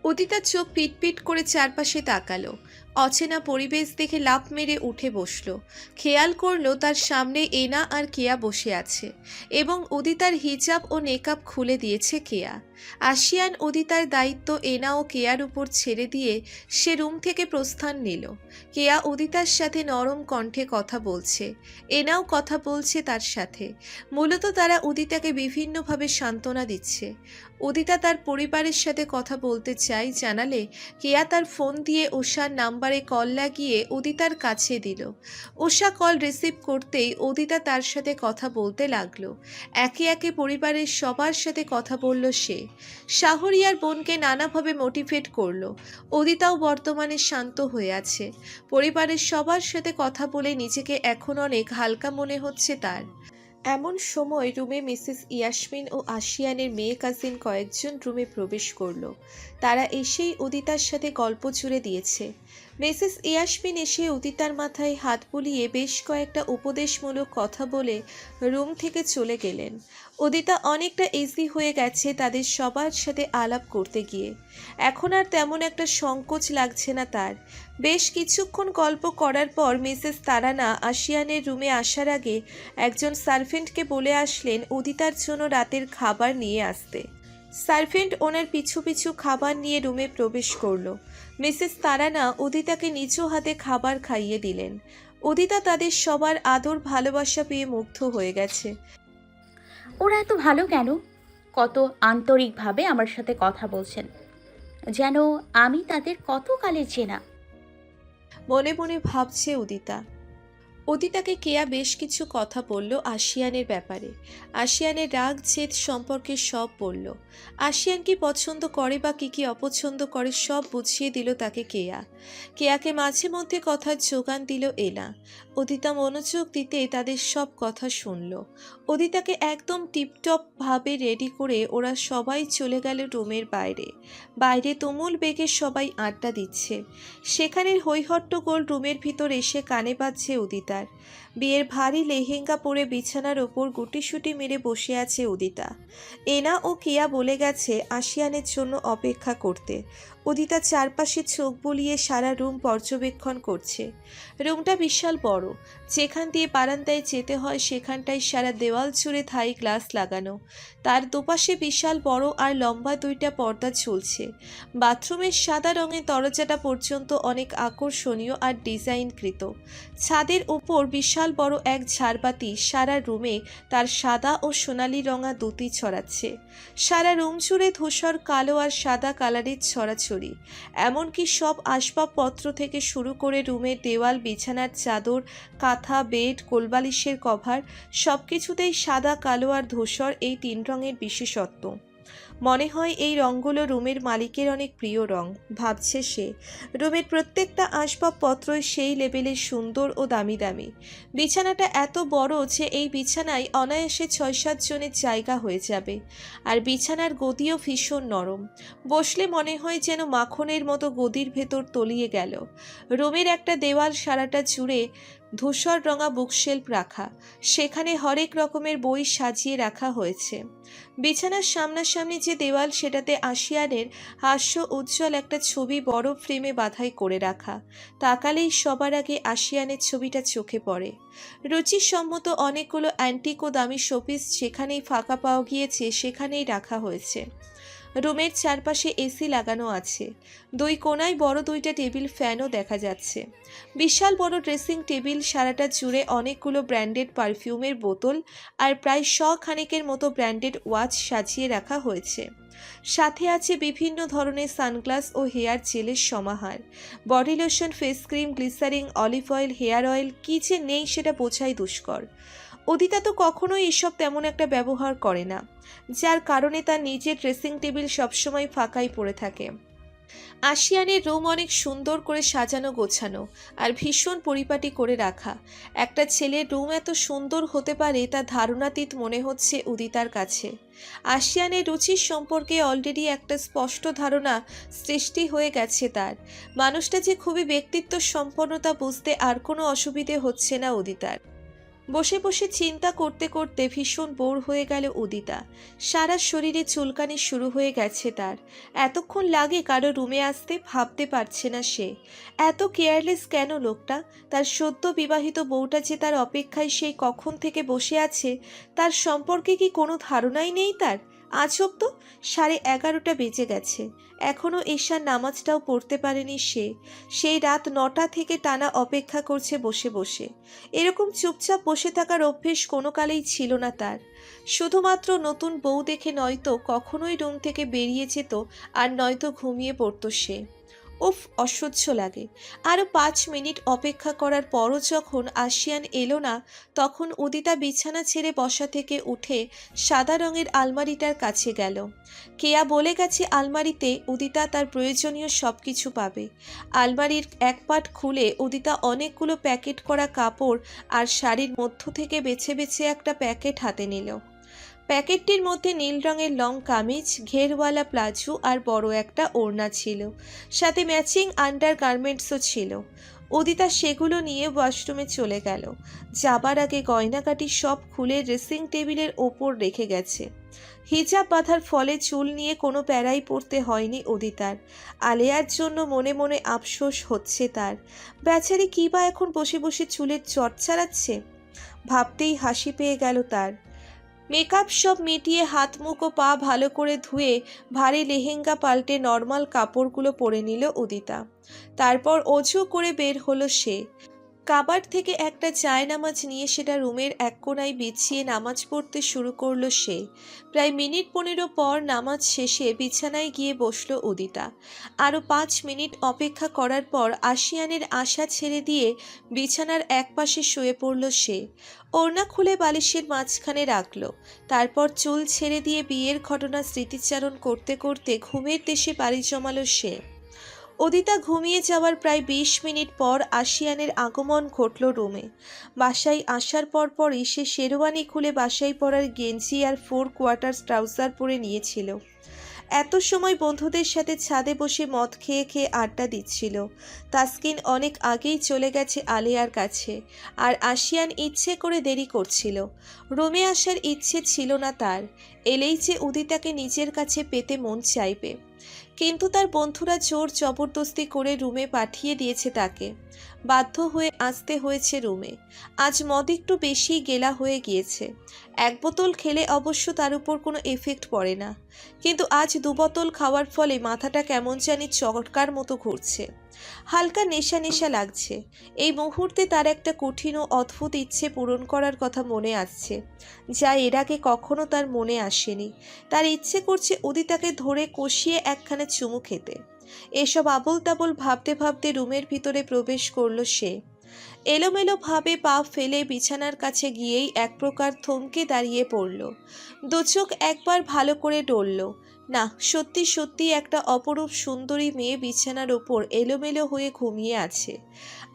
উদিতার চোখ পিটপিট করে চারপাশে তাকালো। অচেনা পরিবেশ দেখে লাফ মেরে উঠে বসলো। খেয়াল করলো তার সামনে এনা আর কেয়া বসে আছে এবং উদিতার হিজাব ও নেকাব খুলে দিয়েছে কেয়া। আশিয়ান উদিতার দায়িত্ব এনা ও কেয়ার উপর ছেড়ে দিয়ে সে রুম থেকে প্রস্থান নিল। কেয়া উদিতার সাথে নরম কণ্ঠে কথা বলছে, এনাও কথা বলছে তার সাথে। মূলত তারা উদিতাকে বিভিন্নভাবে সান্ত্বনা দিচ্ছে। উদিতা তার পরিবারের সাথে কথা বলতে চায় জানালে কেয়া তার ফোন দিয়ে উষার নাম্বারে কল লাগিয়ে উদিতার কাছে দিল। উষা কল রিসিভ করতেই উদিতা তার সাথে কথা বলতে লাগলো। একে একে পরিবারের সবার সাথে কথা বলল সে। শাহরিয়ার বোনকে নানাভাবে মোটিভেট করলো। উদিতাও বর্তমানে শান্ত হয়ে আছে। পরিবারের সবার সাথে কথা বলে নিজেকে এখন অনেক হালকা মনে হচ্ছে তার। এমন সময় রুমে মিসেস ইয়াসমিন ও আশিয়ানের মেয়ে কাজিন কয়েকজন রুমে প্রবেশ করলো। তারা এসেই উদিতার সাথে গল্প জুড়ে দিয়েছে। মিসেস ইয়াসমিন এসে উদিতার মাথায় হাত বুলিয়ে বেশ কয়েকটা উপদেশমূলক কথা বলে রুম থেকে চলে গেলেন। উদিতা অনেকটা ইজি হয়ে গেছে তাদের সবার সাথে আলাপ করতে গিয়ে। এখন আর তেমন একটা সংকোচ লাগছে না তার। বেশ কিছুক্ষণ গল্প করার পর মিসেস তারানা আশিয়ানের রুমে আসার আগে একজন সার্ভেন্টকে বলে আসলেন উদিতার জন্য রাতের খাবার নিয়ে আসতে। সার্ভেন্ট ওনার পিছু পিছু খাবার নিয়ে রুমে প্রবেশ করলো। মিসেস তারানা উদিতাকে নিজ হাতে খাবার খাইয়ে দিলেন। উদিতা তাদের সবার আদর ভালোবাসা পেয়ে মুগ্ধ হয়ে গেছে। ওরা এত ভালো কেন? কত আন্তরিকভাবে আমার সাথে কথা বলছেন, যেন আমি তাদের কত কালের চেনা। মনে মনে ভাবছে উদিতা। অদিতাকে কেয়া বেশ কিছু কথা বলল আশিয়ানের ব্যাপারে। আশিয়ানের রাগ জেদ সম্পর্কে সব বলল। আশিয়ান কি পছন্দ করে বা কি অপছন্দ করে সব বুঝিয়ে দিল তাকে কেয়া। কেয়াকে মাঝে মধ্যে কথার যোগান দিল এলা। অদিতা মনোযোগ দিতে তাদের সব কথা শুনল। অদিতাকে একদম টিপটপ ভাবে রেডি করে ওরা সবাই চলে গেল রুমের বাইরে। বাইরে তুমুল বেগে সবাই আড্ডা দিচ্ছে। সেখানের হৈহট্টগোল রুমের ভিতর এসে কানে বাজছে উদিতার। বিয়ের ভারী লেহেঙ্গা পরে বিছানার ওপর গুটিসুটি মেরে বসে আছে উদিতা। এনা ও কিয়া বলে গেছে আশিয়ানের জন্য অপেক্ষা করতে। উদিতা চারপাশে চোখ বুলিয়ে সারা রুম পর্যবেক্ষণ করছে। রুমটা বিশাল বড়। যেখান দিয়ে বারান্দায় যেতে হয় সেখানটায় সারা দেওয়াল জুড়ে থাই গ্লাস লাগানো। তার দুপাশে বিশাল বড় আর লম্বা দুইটা পর্দা ঝুলছে। বাথরুমের সাদা রঙের দরজাটা পর্যন্ত অনেক আকর্ষণীয় আর ডিজাইনকৃত। ছাদের উপর বিশাল বড় এক ঝাড়বাতি সারা রুমে তার সাদা ও সোনালি রঙা দুতি ছড়াচ্ছে। সারা রুম জুড়ে ধূসর কালো আর সাদা কালারের ছড়াছড়ি। এমনকি সব আসবাবপত্র থেকে শুরু করে রুমের দেওয়াল, বিছানার চাদর, কাঁথা, বেড, কোলবালিশের কভার সবকিছুতেই সাদা, কালো আর ধূসর এই তিন রঙের বিশেষত্ব। মনে হয় এই রঙগুলো রুমের মালিকের অনেক প্রিয় রং, ভাবছে সে। রুমের প্রত্যেকটা আসবাবপত্রই সেই লেভেলে সুন্দর ও দামি দামি। বিছানাটা এত বড় যে এই বিছানায় অনায়াসে ৬-৭ জনের জায়গা হয়ে যাবে। আর বিছানার গদিও ভীষণ নরম। বসলে মনে হয় যেন মাখনের মতো গদির ভেতর তলিয়ে গেল। রুমের একটা দেওয়াল সারাটা জুড়ে ধূসর রঙা বুকশেলফ রাখা। সেখানে হরেক রকমের বই সাজিয়ে রাখা হয়েছে। বিছানার সামনাসামনি যে দেওয়াল সেটাতে আশিয়ানের হাস্য উজ্জ্বল একটা ছবি বড় ফ্রেমে বাঁধাই করে রাখা। তাকালেই সবার আগে আশিয়ানের ছবিটা চোখে পড়ে। রুচিসম্মত অনেকগুলো অ্যান্টিক ও দামি শোপিস যেখানেই ফাঁকা পাওয়া গিয়েছে সেখানেই রাখা হয়েছে। রুমের চারপাশে এসি লাগানো আছে। দুই কোণায় বড় দুইটা টেবিল ফ্যানও দেখা যাচ্ছে। বিশাল বড় ড্রেসিং টেবিল সারাটা জুড়ে অনেকগুলো ব্র্যান্ডেড পারফিউমের বোতল আর প্রায় ১০০ খানেকের মতো ব্র্যান্ডেড ওয়াচ সাজিয়ে রাখা হয়েছে। সাথে আছে বিভিন্ন ধরনের সানগ্লাস ও হেয়ার জেলের সমাহার। Body lotion, face cream, glycerin, olive oil, hair oil, কী যে নেই সেটা বোঝাই দুষ্কর। অদিতা তো কখনোই এসব তেমন একটা ব্যবহার করে না, যার কারণে তার নিজের ড্রেসিং টেবিল সবসময় ফাঁকাই পড়ে থাকে। আশিয়ানের রুম অনেক সুন্দর করে সাজানো গোছানো আর ভীষণ পরিপাটি করে রাখা। একটা ছেলের রুম এত সুন্দর হতে পারে তা ধারণাতীত মনে হচ্ছে উদিতার কাছে। আশিয়ানের রুচির সম্পর্কে অলরেডি একটা স্পষ্ট ধারণা সৃষ্টি হয়ে গেছে তার। মানুষটা যে খুবই ব্যক্তিত্ব সম্পন্নতা বুঝতে আর কোনো অসুবিধে হচ্ছে না উদিতার। বসে বসে চিন্তা করতে করতে ভীষণ বোর হয়ে গেল উদিতা। সারা শরীরে চুলকানি শুরু হয়ে গেছে তার। এতক্ষণ লাগে কারো রুমে আসতে ভাবতে পারছে না সে। এত কেয়ারলেস কেন লোকটা? তার সদ্য বিবাহিত বউটা যে তার অপেক্ষায় সেই কখন থেকে বসে আছে তার সম্পর্কে কি কোনো ধারণাই নেই তার? আজব তো, 11:30 বেজে গেছে, এখনও এশার নামাজটাও পড়তে পারেনি সে। সেই রাত 9টা থেকে টানা অপেক্ষা করছে বসে বসে। এরকম চুপচাপ বসে থাকার অভ্যেস কোনো কালেই ছিল না তার। শুধুমাত্র নতুন বউ দেখে নয়তো কখনোই রুম থেকে বেরিয়ে যেত আর নয়তো ঘুমিয়ে পড়তো সে। উফ, অসহ্য লাগে। আরও 5 মিনিট অপেক্ষা করার পরও যখন আশিয়ান এলো না তখন উদিতা বিছানা ছেড়ে বসা থেকে উঠে সাদা রঙের আলমারিটার কাছে গেল। কেয়া বলে গেছে আলমারিতে উদিতা তার প্রয়োজনীয় সব কিছু পাবে। আলমারির এক পাট খুলে উদিতা অনেকগুলো প্যাকেট করা কাপড় আর শাড়ির মধ্য থেকে বেছে বেছে একটা প্যাকেট হাতে নিল। প্যাকেটটির মধ্যে নীল রঙের লং কামিজ, ঘেরওয়ালা প্লাজো আর বড় একটা ওড়না ছিল। সাথে ম্যাচিং আন্ডার গার্মেন্টসও ছিল। উদিতা সেগুলো নিয়ে ওয়াশরুমে চলে গেল। যাবার আগে গয়নাকাটি সব খুলে ড্রেসিং টেবিলের ওপর রেখে গেছে। হিজাব বাঁধার ফলে চুল নিয়ে কোনো প্যারাই পড়তে হয়নি উদিতার। আলেয়ার জন্য মনে মনে আফসোস হচ্ছে তার। বেচারি কী বা এখন বসে বসে চুলের চট চালাচ্ছে? ভাবতেই হাসি পেয়ে গেল তার। মেকআপ সব মিটিয়ে হাত মুখ ও পা ভালো করে ধুয়ে ভারী লেহেঙ্গা পাল্টে নর্মাল কাপড়গুলো পরে নিল উদিতা। তারপর অজু করে বের হলো সে। কাবার্ড থেকে একটা জায়নামাজ নিয়ে সেটা রুমের এক কোণায় বিছিয়ে নামাজ পড়তে শুরু করলো সে। প্রায় মিনিট 15 পর নামাজ শেষে বিছানায় গিয়ে বসলো উদিতা। আরও 5 মিনিট অপেক্ষা করার পর আশিয়ানের আশা ছেড়ে দিয়ে বিছানার একপাশে শুয়ে পড়ল সে। ওড়না খুলে বালিশের মাঝখানে রাখলো। তারপর চুল ছেড়ে দিয়ে বিয়ের ঘটনা স্মৃতিচারণ করতে করতে ঘুমের দেশে পাড়ি জমালো সে। উদিতা ঘুমিয়ে যাওয়ার প্রায় 20 মিনিট পর আশিয়ানের আগমন ঘটল রুমে। বাসায় আসার পরপরই সে শেরওয়ানি খুলে বাসায় পরার গেঞ্জি আর 4 কোয়ার্টার্স ট্রাউজার পরে নিয়েছিল। এত সময় বন্ধুদের সাথে ছাদে বসে মদ খেয়ে খেয়ে আড্ডা দিচ্ছিল। তাসকিন অনেক আগেই চলে গেছে আলিয়ার কাছে, আর আশিয়ান ইচ্ছে করে দেরি করছিল। রুমে আসার ইচ্ছে ছিল না তার, এলেই যে উদিতাকে নিজের কাছে পেতে মন চাইবে। কিন্তু তার বন্ধুরা জোর জবরদস্তি করে রুমে পাঠিয়ে দিয়েছে তাকে। বাধ্য হয়ে আসতে হয়েছে রুমে। আজ মদ একটু বেশি গেলা হয়ে গিয়েছে। 1 বোতল খেলে অবশ্য তার উপর কোনো এফেক্ট পড়ে না, কিন্তু আজ 2 বোতল খাওয়ার ফলে মাথাটা কেমন জানি চটকার মতো ঘুরছে। হালকা নেশা নেশা লাগছে। এই মুহূর্তে তার একটা কঠিন ও অদ্ভুত ইচ্ছে পূরণ করার কথা মনে আসছে, যা এর আগে কখনো তার মনে আসেনি। তার ইচ্ছে করছে উদিতাকে ধরে কষিয়ে একখানা চুমু খেতে। এসব আবোল তাবোল ভাবতে ভাবতে রুমের ভিতরে প্রবেশ করলো সে। এলোমেলো ভাবে পা ফেলে বিছানার কাছে গিয়েই এক প্রকার থমকে দাঁড়িয়ে পড়ল। দুচোখ একবার ভালো করে ডলল। না, সত্যি সত্যি একটা অপরূপ সুন্দরী মেয়ে বিছানার ওপর এলোমেলো হয়ে ঘুমিয়ে আছে।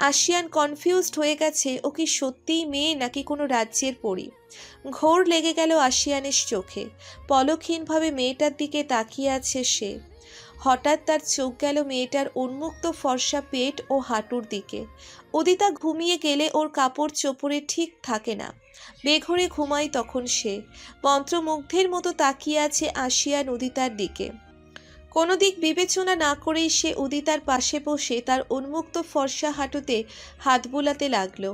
আশিয়ান কনফিউজড হয়ে গেছে, ও কি সত্যিই মেয়ে নাকি কোনো রাজ্যের পরী। ঘোর লেগে গেল আশিয়ানের চোখে। পলকহীনভাবে মেয়েটার দিকে তাকিয়ে আছে সে। হঠাৎ তার চোখ গেল মেয়েটার উন্মুক্ত ফর্সা পেট ও হাঁটুর দিকে। উদিতা ঘুমিয়ে গেলে ওর কাপড় চোপড়ে ঠিক থাকে না। বেঘরে ঘুমায় তখন সে। মন্ত্রমুগ্ধের মতো তাকিয়ে আছে আশিয়ান উদিতার দিকে। কোনো দিক বিবেচনা না করেই সে উদিতার পাশে বসে তার উন্মুক্ত ফর্সা হাঁটুতে হাত বুলাতে লাগলো।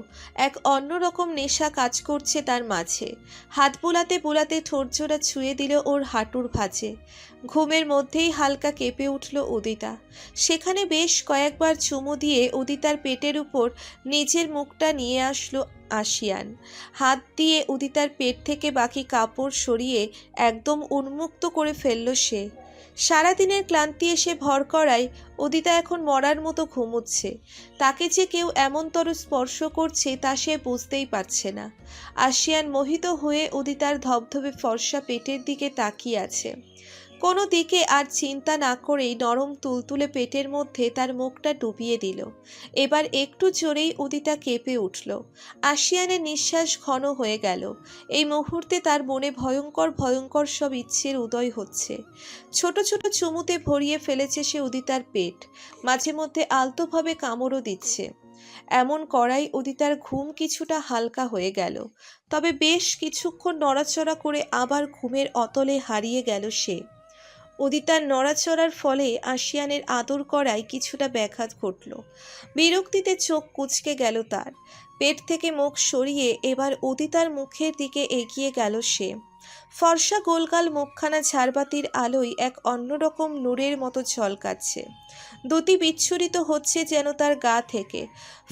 এক অন্যরকম নেশা কাজ করছে তার মাঝে। হাত বুলাতে বুলাতে ঠোঁটজোড়া ছুঁয়ে দিল ওর হাঁটুর ভাঁজে। ঘুমের মধ্যেই হালকা কেঁপে উঠল উদিতা। সেখানে বেশ কয়েকবার চুমু দিয়ে উদিতার পেটের উপর নিজের মুখটা নিয়ে আসলো আশিয়ান। হাত দিয়ে উদিতার পেট থেকে বাকি কাপড় সরিয়ে একদম উন্মুক্ত করে ফেলল সে। সারাদিনের ক্লান্তি এসে ভর করায় উদিতা এখন মরার মতো ঘুমুচ্ছে। তাকে যে কেউ এমনতর স্পর্শ করছে তা সে বুঝতেই পারছে না। আশিয়ান মোহিত হয়ে উদিতার ধবধবে ফর্সা পেটের দিকে তাকিয়ে আছে। কোনো দিকে আর চিন্তা না করেই নরম তুলতুলে পেটের মধ্যে তার মুখটা ডুবিয়ে দিল। এবার একটু জোরেই উদিতা কেঁপে উঠল। আশিয়ানের নিঃশ্বাস ঘন হয়ে গেল। এই মুহূর্তে তার মনে ভয়ঙ্কর ভয়ঙ্কর সব ইচ্ছের উদয় হচ্ছে। ছোট ছোট চুমুতে ভরিয়ে ফেলেছে সে উদিতার পেট। মাঝে মধ্যে আলতোভাবে কামড়ও দিচ্ছে। এমন করাই উদিতার ঘুম কিছুটা হালকা হয়ে গেল। তবে বেশ কিছুক্ষণ নড়াচড়া করে আবার ঘুমের অতলে হারিয়ে গেল সে। উদিতার নড়াচড়ার ফলে আশিয়ানের আদর করায় কিছুটা ব্যাঘাত ঘটল। বিরক্তিতে চোখ কুঁচকে গেল তার। পেট থেকে মুখ সরিয়ে এবার উদিতার মুখের দিকে এগিয়ে গেল সে। ফর্সা গোলগাল মুখখানা ঝাড়বাতির আলোয় এক অন্যরকম নূরের মতো ঝলকাচ্ছে। দ্যুতি বিচ্ছুরিত হচ্ছে যেন তার গা থেকে।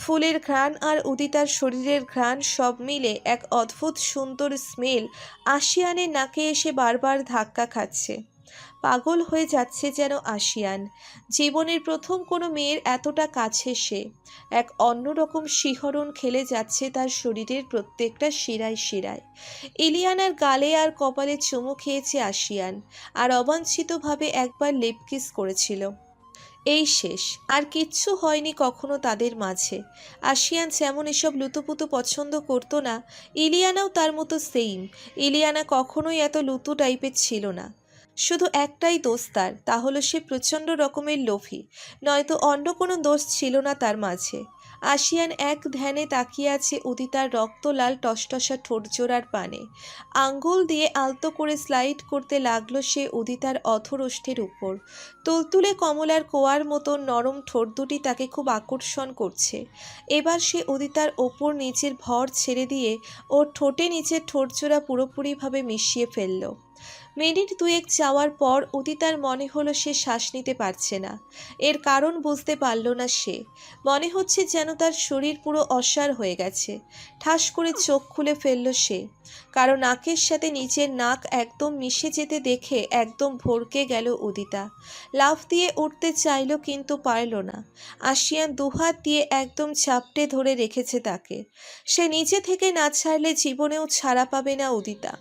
ফুলের ঘ্রাণ আর উদিতার শরীরের ঘ্রাণ সব মিলে এক অদ্ভুত সুন্দর স্মেল আশিয়ানের নাকে এসে বারবার ধাক্কা খাচ্ছে। পাগল হয়ে যাচ্ছে যেন আশিয়ান। জীবনের প্রথম কোনো মেয়ের এতটা কাছে সে। এক অন্যরকম শিহরণ খেলে যাচ্ছে তার শরীরের প্রত্যেকটা শিরায় শিরায়। ইলিয়ানার গালে আর কপালে চুমু খেয়েছে আশিয়ান, আর অবাঞ্ছিতভাবে একবার লিপ কিস করেছিল। এই শেষ, আর কিচ্ছু হয়নি কখনো তাদের মাঝে। আশিয়ান যেমন এসব লুতুপুতু পছন্দ করতো না, ইলিয়ানাও তার মতো সেইম। ইলিয়ানা কখনোই এত লুতু টাইপের ছিল না। শুধু একটাই দোষ তার, তা হলো সে প্রচণ্ড রকমের লোভী, নয়তো অন্য কোনো দোষ ছিল না তার মাঝে। আশিয়ান এক ধ্যানে তাকিয়ে আছে উদিতার রক্তলাল টসটসা ঠোঁটজোড়ার পানে। আঙ্গুল দিয়ে আলতো করে স্লাইড করতে লাগলো সে উদিতার অধরষ্ঠের উপর। তুলতুলে কমলার কোয়ার মতো নরম ঠোঁট দুটি তাকে খুব আকর্ষণ করছে। এবার সে উদিতার ওপর নিচের ভর ছেড়ে দিয়ে ওর ঠোঁটে নিচের ঠোঁটজোড়া পুরোপুরিভাবে মিশিয়ে ফেলল। মিনিট দুয়েক যাওয়ার পর উদিতার মনে হলো সে শ্বাস নিতে পারছে না। এর কারণ বুঝতে পারল না সে। মনে হচ্ছে যেন তার শরীর পুরো অসাড় হয়ে গেছে। ঠাস করে চোখ খুলে ফেলল সে, কারণ নাকের সাথে নিচের নাক একদম মিশে যেতে দেখে একদম ভড়কে গেল উদিতা। লাফ দিয়ে উঠতে চাইল কিন্তু পারল না। আশিয়ান দুহাত দিয়ে একদম চাপটে ধরে রেখেছে তাকে। সে নিজে থেকে না ছাড়লে জীবনেও ছাড়া পাবে না উদিতা।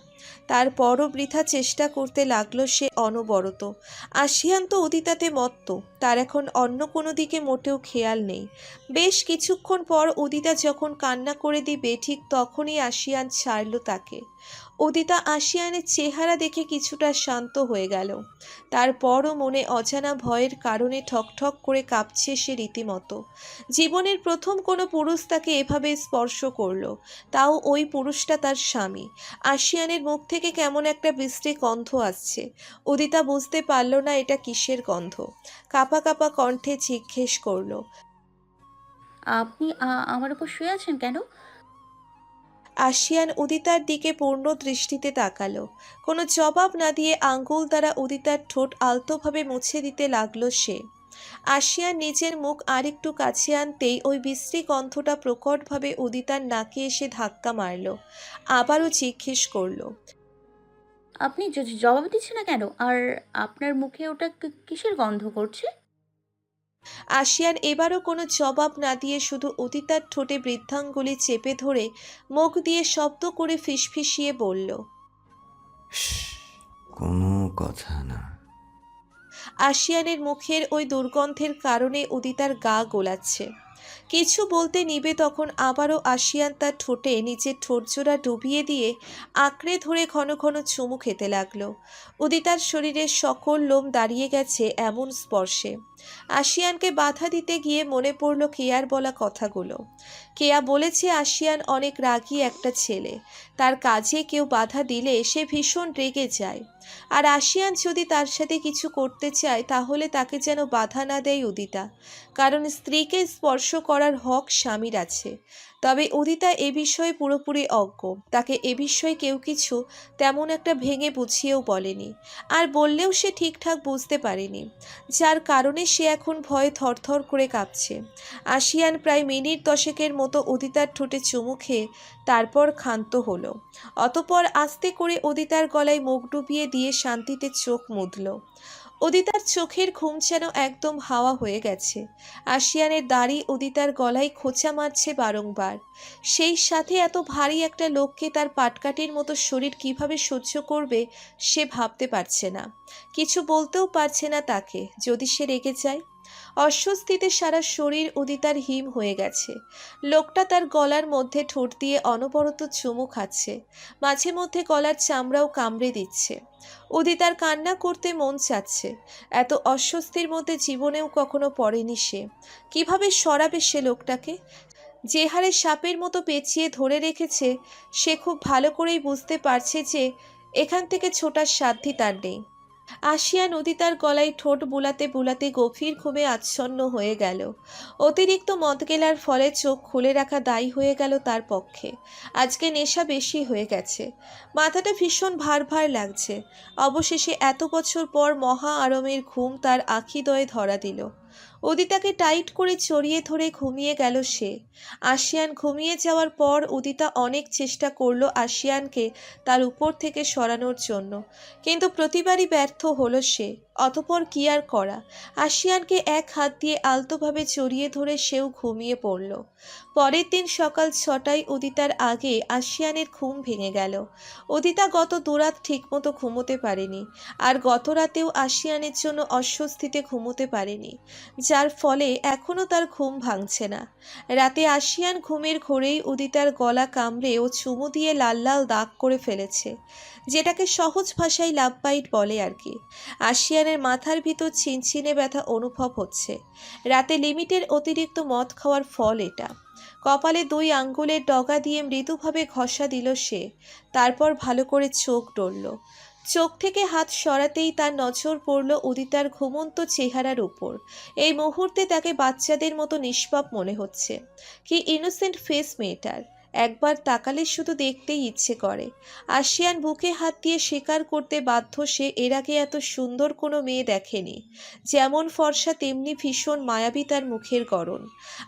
তারপরও বৃথা চেষ্টা করতে লাগলো সে অনবরত। আশিয়ান তো উদিতাতে মত্ত, তার এখন অন্য কোনো দিকে মোটেও খেয়াল নেই। বেশ কিছুক্ষণ পর উদিতা যখন কান্না করে দিবে ঠিক তখনই আশিয়ান ছাড়ল তাকে। উদিতা আশিয়ানের চেহারা দেখে কিছুটা শান্ত হয়ে গেল। তারপরও মনে অজানা ভয়ের কারণে ঠকঠক করে কাঁপছে সে রীতিমতো। জীবনের প্রথম কোনো পুরুষ তাকে এভাবে স্পর্শ করলো, তাও ওই পুরুষটা তার স্বামী। আশিয়ানের মুখ থেকে কেমন একটা বিশ্রী গন্ধ আসছে। উদিতা বুঝতে পারল না এটা কিসের গন্ধ। কাঁপা কাঁপা কণ্ঠে জিজ্ঞেস করলো, আপনি আমার উপর শুয়ে আছেন কেন? আশিয়ান উদিতার দিকে পূর্ণ দৃষ্টিতে তাকালো। কোনো জবাব না দিয়ে আঙ্গুল দ্বারা উদিতার ঠোঁট আলতোভাবে মুছে দিতে লাগলো সে। আশিয়ান নিজের মুখ আরেকটু কাছে আনতেই ওই বিশ্রী গন্ধটা প্রকটভাবে উদিতার নাকে এসে ধাক্কা মারল। আবারও জিজ্ঞেস করলো, আপনি জবাব দিচ্ছেন না কেন? আর আপনার মুখে ওটা কিসের গন্ধ করছে? আশিয়ান এবারও কোনো জবাব না দিয়ে শুধু উদিতার ঠোঁটে বৃদ্ধাঙ্গুলি চেপে ধরে মুখ দিয়ে শব্দ করে ফিসফিসিয়ে বলল, শ্, কোনো কথা না। আশিয়ানের মুখের ওই দুর্গন্ধের কারণে উদিতার গা গোলাচ্ছে। কিছু বলতে নিবে তখন আবারও আশিয়ান তার ঠোঁটে নিজের ঠোঁটজোড়া ডুবিয়ে দিয়ে আঁকড়ে ধরে ঘন ঘন চুমু খেতে লাগলো। উদিতার শরীরের সকল লোম দাঁড়িয়ে গেছে এমন স্পর্শে। আশিয়ানকে বাধা দিতে গিয়ে মনে পড়ল কেয়ার বলা কথাগুলো। কেয়া বলেছে আশিয়ান অনেক রাগী একটা ছেলে, তার কাজে কেউ বাধা দিলে সে ভীষণ রেগে যায়। আর আশিয়ান যদি তার সাথে কিছু করতে চায় তাহলে তাকে যেন বাধা না দেয় উদিতা, কারণ স্ত্রীকে স্পর্শ করার হক স্বামীর আছে। তবে উদিতা এ বিষয়ে পুরোপুরি অজ্ঞ, তাকে এ বিষয়ে কেউ কিছু তেমন একটা ভেঙে বুঝিয়েও বলেনি, আর বললেও সে ঠিকঠাক বুঝতে পারেনি, যার কারণে সে এখন ভয়ে থরথর করে কাঁপছে। আশিয়ান প্রায় মিনিট দশেকের মতো উদিতার ঠোঁটে চুমু খেয়ে তারপর ক্ষান্ত হলো। অতপর আস্তে করে উদিতার গলায় মুখ ডুবিয়ে দিয়ে শান্তিতে চোখ মুদল। উদিতার চোখের ঘুম যেন একদম হাওয়া হয়ে গেছে। আশিয়ানের দাড়ি উদিতার গলায় খোঁচা মারছে বারংবার। সেই সাথে এত ভারী একটা লোককে তার পাটকাঠির মতো শরীর কিভাবে সহ্য করবে সে ভাবতে পারছে না। কিছু বলতেও পারছে না তাকে, যদি সে রেগে যায়। অস্বস্তিতে সারা শরীর উদিতার হিম হয়ে গেছে। লোকটা তার গলার মধ্যে ঠোঁট দিয়ে অনবরত চুমু খাচ্ছে, মাঝে মধ্যে গলার চামড়াও কামড়ে দিচ্ছে। উদিতার কান্না করতে মন চাচ্ছে। এত অস্বস্তির মধ্যে জীবনেও কখনো পড়েনি সে। কিভাবে সরাবে সে লোকটাকে? যে হারে সাপের মতো পেঁচিয়ে ধরে রেখেছে সে খুব ভালো করেই বুঝতে পারছে যে এখান থেকে ছোটার সাধ্যই তার নেই। আশিয়ান উদিতার গলায় ঠোঁট বুলাতে বুলাতে গভীর ঘুমে আচ্ছন্ন হয়ে গেল। অতিরিক্ত মদ গেলার ফলে চোখ খুলে রাখা দায়ী হয়ে গেল তার পক্ষে। আজকে নেশা বেশি হয়ে গেছে, মাথাটা ভীষণ ভার ভার লাগছে। অবশেষে এত বছর পর মহা আরামের ঘুম তার আখিদয়ে ধরা দিল। উদিতাকে টাইট করে জড়িয়ে ধরে ঘুমিয়ে গেল সে। আশিয়ান ঘুমিয়ে যাওয়ার পর উদিতা অনেক চেষ্টা করলো আশিয়ানকে তার উপর থেকে সরানোর জন্য, কিন্তু প্রতিবারই ব্যর্থ হলো সে। অতপর কি আর করা, আশিয়ানকে এক হাত দিয়ে আলতোভাবে জড়িয়ে ধরে সেও ঘুমিয়ে পড়ল। পরের দিন সকাল 6টায় উদিতার আগে আশিয়ানের ঘুম ভেঙে গেল। উদিতা গত দুরাত ঠিকমতো ঘুমোতে পারেনি, আর গত রাতেও আশিয়ানের জন্য অস্বস্তিতে ঘুমোতে পারেনি, যার ফলে এখনও তার ঘুম ভাঙছে না। রাতে আশিয়ান ঘুমের ঘোরেই উদিতার গলা কামড়ে ও চুমু দিয়ে লাল লাল দাগ করে ফেলেছে, যেটাকে সহজ ভাষায় লাভ বাইট বলে আর কি। আশিয়ানের মাথার ভিতর ছিনছিনে ব্যথা অনুভব হচ্ছে। রাতে লিমিটের অতিরিক্ত মদ খাওয়ার ফল এটা। কপালে 2 আঙ্গুলের ডগা দিয়ে মৃদুভাবে ঘষা দিল সে। তারপর ভালো করে চোখ ডলল। চোখ থেকে হাত সরাতেই তার নজর পড়ল উদিতার ঘুমন্ত চেহারার উপর। এই মুহূর্তে তাকে বাচ্চাদের মতো নিষ্পাপ মনে হচ্ছে। কি ইনোসেন্ট ফেস মেয়েটার। একবার তাকালে শুধু দেখতেই ইচ্ছে করে। আশিয়ান বুকে হাত দিয়ে স্বীকার করতে বাধ্য সে এর আগে এত সুন্দর কোনো মেয়ে দেখেনি। যেমন ফর্সা তেমনি ভীষণ মায়াবী তার মুখের গড়ন,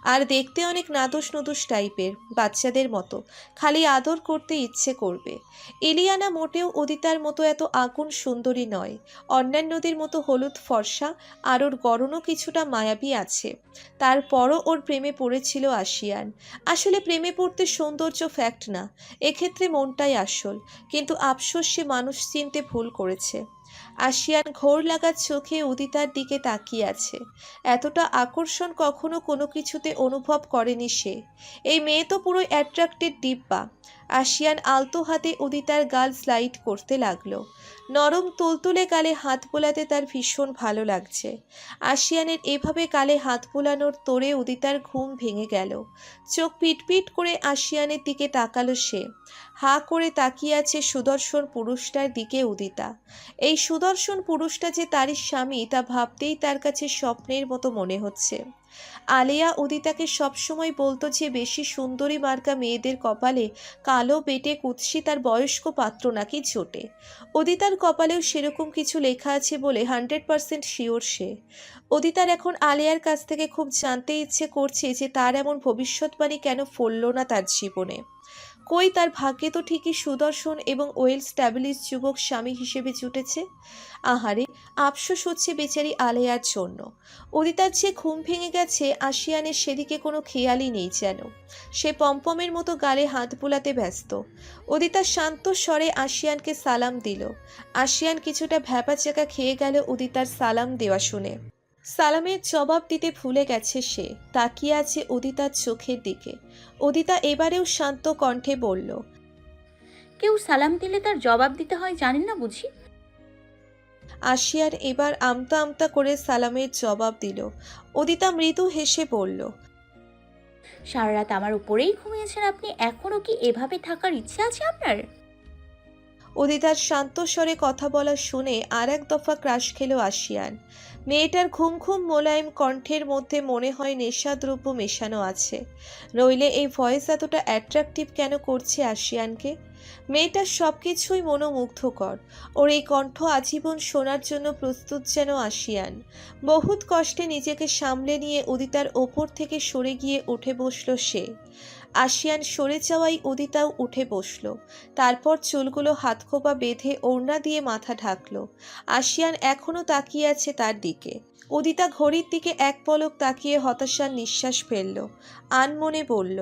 আর দেখতে অনেক নাদুস নুদুস টাইপের, বাচ্চাদের মতো, খালি আদর করতে ইচ্ছে করবে। ইলিয়ানা মোটেও উদিতার মতো এত আগুন সুন্দরী নয়, অন্যান্যদের মতো হলুদ ফর্সা, আর ওর গড়নও কিছুটা মায়াবী আছে। তারপরও ওর প্রেমে পড়েছিল আশিয়ান। আসলে প্রেমে পড়তে সৌন্দর্য ফ্যাক্ট না, এক্ষেত্রে মনটাই আসল। কিন্তু আফসোস সে মানুষ চিনতে ভুল করেছে। আশিয়ান ঘোর লাগা চোখে উদিতার দিকে তাকিয়ে আছে। এতটা আকর্ষণ কখনো কোনো কিছুতে অনুভব করেনি সে। এই মেয়ে তো পুরো অ্যাট্রাক্টেড ডিব্বা। আশিয়ান আলতো হাতে উদিতার গাল স্লাইড করতে লাগলো। নরম তুলতুলে গালে হাত বোলাতে তার ভীষণ ভালো লাগছে। আশিয়ানের এভাবে গালে হাত বোলানোর তোড়ে উদিতার ঘুম ভেঙে গেল। চোখ পিটপিট করে আশিয়ানের দিকে তাকালো সে। হা করে তাকিয়ে আছে সুদর্শন পুরুষটার দিকে উদিতা। এই সুদর্শন পুরুষটা যে তারই স্বামী তা ভাবতেই তার কাছে স্বপ্নের মতো মনে হচ্ছে। আলিয়া উদিতাকে সবসময় বলতো যে বেশি সুন্দরী মার্কা মেয়েদের কপালে কালো বেটে কুৎসি তার বয়স্ক পাত্র নাকি জোটে। উদিতার কপালেও সেরকম কিছু লেখা আছে বলে 100% শিওর সে। উদিতার এখন আলিয়ার কাছ থেকে খুব জানতে ইচ্ছে করছে যে তার এমন ভবিষ্যৎবাণী কেন ফলল না তার জীবনে। কই, তার ভাগ্যে তো ঠিকই সুদর্শন এবং ওয়েল স্ট্যাবলিশ যুবক স্বামী হিসেবে জুটেছে। আহারে, আফসোস হচ্ছে বেচারি আলেয়ার জন্য। উদিতার যে ঘুম ভেঙে গেছে আশিয়ানের সেদিকে কোনো খেয়ালই নেই যেন। সে পম্পমের মতো গালে হাত বুলাতে ব্যস্ত। উদিতা শান্ত স্বরে আশিয়ানকে সালাম দিল। আশিয়ান কিছুটা ভ্যাপাচাকা খেয়ে গেল উদিতার সালাম দেওয়া শুনে। সালামের জবাব দিতে ভুলে গেছে সে, তাকিয়ে আছে উদিতার চোখের দিকে। উদিতা এবারেও শান্ত কণ্ঠে বলল, কেউ সালাম দিলে তার জবাব দিতে হয় জানেন না বুঝি? আশিয়ান এবার আমতা আমতা করে সালামের জবাব দিল। উদিতা মৃদু হেসে বলল, সারা রাত আমার উপরেই ঘুমিয়েছেন আপনি, এখনো কি এভাবে থাকার ইচ্ছে আছে আপনার? উদিতার শান্ত স্বরে কথা বলা শুনে আর এক দফা ক্রাশ খেল আশিয়ান। মেয়েটার ঘুম ঘুম মোলায়েম কণ্ঠের মধ্যে মনে হয় নেশাদ্রব্য মেশানো আছে, নইলে এই ভয়েস এতটা অ্যাট্রাকটিভ কেন করছে আশিয়ানকে। মেয়েটার সব কিছুই মনোমুগ্ধকর। ওর এই কণ্ঠ আজীবন শোনার জন্য প্রস্তুত যেন আশিয়ান। বহুত কষ্টে নিজেকে সামলে নিয়ে উদিতার ওপর থেকে সরে গিয়ে উঠে বসল সে। আশিয়ান সরে যাওয়াই উদিতাও উঠে বসল। তারপর চুলগুলো হাতখোপা বেঁধে ওড়না দিয়ে মাথা ঢাকলো। আশিয়ান এখনো তাকিয়ে আছে তার দিকে। উদিতা ঘড়ির দিকে এক পলক তাকিয়ে হতাশার নিঃশ্বাস ফেলল। আনমনে বলল,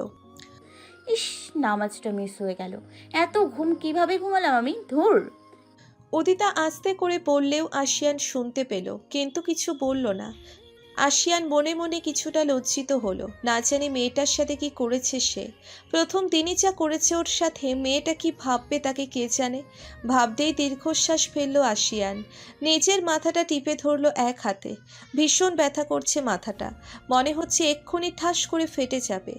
ইস, নামাজটা মিস হয়ে গেল। এত ঘুম কিভাবে ঘুমালাম আমি, ধুর। উদিতা আস্তে করে বললেও আশিয়ান শুনতে পেল, কিন্তু কিছু বলল না। আশিয়ান মনে মনে কিছুটা লজ্জিত হলো। না জানি মেয়েটার সাথে কি করেছে সে। প্রথম দিনই যা করেছে ওর সাথে, মেয়েটা কি ভাববে তাকে কে জানে। ভাবতেই দীর্ঘশ্বাস ফেলল আশিয়ান। নিজের মাথাটা টিপে ধরলো এক হাতে। ভীষণ ব্যথা করছে মাথাটা, মনে হচ্ছে এক্ষুনি ঠাস করে ফেটে যাবে।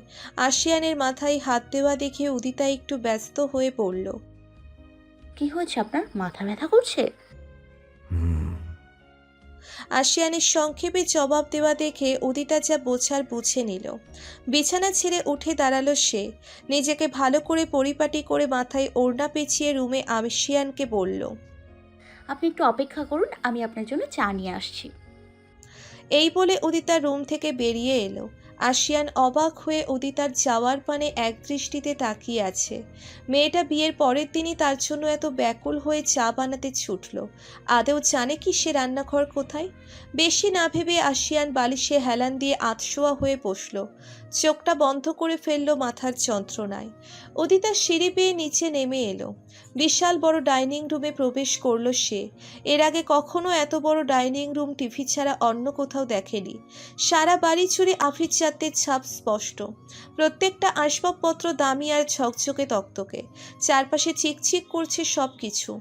আশিয়ানের মাথায় হাত দেওয়া দেখে উদিতা একটু ব্যস্ত হয়ে পড়ল। কি হয়েছে আপনার, মাথা ব্যথা করছে? হুম। আশিয়ানের সংক্ষেপে জবাব দেওয়া দেখে উদিতা যা বোঝার বুঝে নিল। বিছানা ছেড়ে উঠে দাঁড়ালো সে। নিজেকে ভালো করে পরিপাটি করে মাথায় ওড়না পেঁচিয়ে রুমে আশিয়ানকে বলল, আপনি একটু অপেক্ষা করুন, আমি আপনার জন্য চা নিয়ে আসছি। এই বলে উদিতা রুম থেকে বেরিয়ে এলো। আশিয়ান অবাক হয়ে উদিতার যাওয়ার পানে এক দৃষ্টিতে তাকিয়ে আছে। মেয়েটা বিয়ের পরের দিনই তার জন্য এত ব্যাকুল হয়ে চা বানাতে ছুটল। আদেও জানে কি সে রান্নাঘর কোথায়? বেশি না ভেবে আশিয়ান বালিশে হেলান দিয়ে আতশোয়া হয়ে বসল। চোখটা বন্ধ করে ফেলল মাথার যন্ত্রণায়। উদিতা সিঁড়ি বেয়ে নিচে নেমে এলো। বিশাল বড় ডাইনিং রুমে প্রবেশ করলো সে। এর আগে কখনো এত বড় ডাইনিং রুম টিভি ছাড়া অন্য কোথাও দেখেনি। সারা বাড়ি জুড়ে আফিচাঁদের ছাপ স্পষ্ট। প্রত্যেকটা আসবাবপত্র দামি আর ঝকঝকে তকতকে। চারপাশে চিকচিক করছে সব কিছু।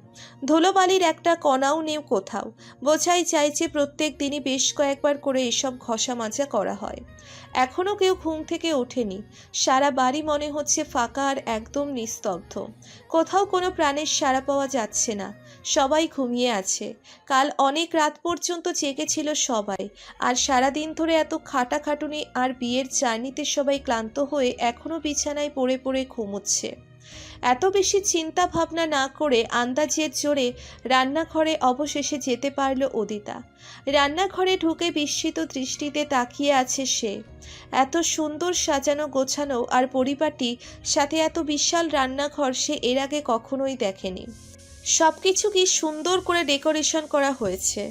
ধুলোবালির একটা কণাও নেই কোথাও। বোঝাই যায় যে প্রত্যেক দিনই বেশ কয়েকবার করে এসব ঘষা মাজা করা হয়। এখনও কেউ ঘুম থেকে ওঠেনি। সারা বাড়ি মনে হচ্ছে ফাঁকা আর একদম নিস্তব্ধ। কোথাও কোনো কোনো প্রাণের সাড়া পাওয়া যাচ্ছে না, সবাই ঘুমিয়ে আছে। কাল অনেক রাত পর্যন্ত জেগেছিল সবাই, আর সারাদিন ধরে এত খাটাখাটুনি আর বিয়ের জার্নিতে সবাই ক্লান্ত হয়ে এখনও বিছানায় পড়ে পড়ে ঘুমোচ্ছে। এত বেশি চিন্তা ভাবনা না করে আন্দাজের জোরে রান্নাঘরে অবশেষে যেতে পারল উদিতা। রান্নাঘরে ঢুকে বিস্মিত দৃষ্টিতে তাকিয়ে আছে সে। এত সুন্দর সাজানো গোছানো আর পরিপাটি, সাথে এত বিশাল রান্নাঘর সে এর আগে কখনোই দেখেনি। সব কিছু কি সুন্দর করে ডেকোরেশন করা হয়েছে।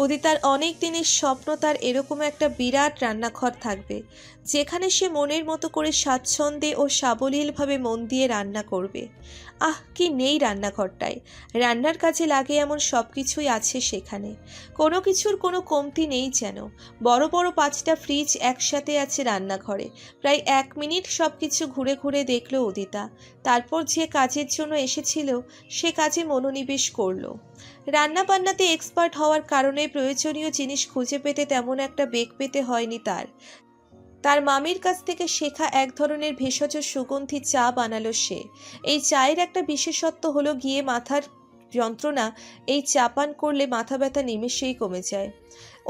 উদিতার অনেক দিনের স্বপ্ন তার এরকম একটা বিরাট রান্নাঘর থাকবে, যেখানে সে মনের মতো করে স্বাচ্ছন্দ্যে ও সাবলীলভাবে মন দিয়ে রান্না করবে। আহ, কি নেই রান্নাঘরটায়! রান্নার কাজে লাগে এমন সব কিছুই আছে সেখানে, কোনো কিছুর কোনো কমতি নেই যেন। বড় বড় 5টা ফ্রিজ একসাথে আছে রান্নাঘরে। প্রায় 1 মিনিট সব কিছু ঘুরে ঘুরে দেখল উদিতা, তারপর যে কাজের জন্য এসেছিল সে কাজে মনোনিবেশ করলো। রান্না বান্নাতে এক্সপার্ট হওয়ার কারণে প্রয়োজনীয় জিনিস খুঁজে পেতে তেমন একটা বেগ পেতে হয়নি তার মামির কাছ থেকে শেখা এক ধরনের ভেষজ সুগন্ধি চা বানালো সে। এই চায়ের একটা বিশেষত্ব হলো গিয়ে মাথার যন্ত্রণা এই চা পান করলে মাথা ব্যথা নিমেষেই কমে যায়।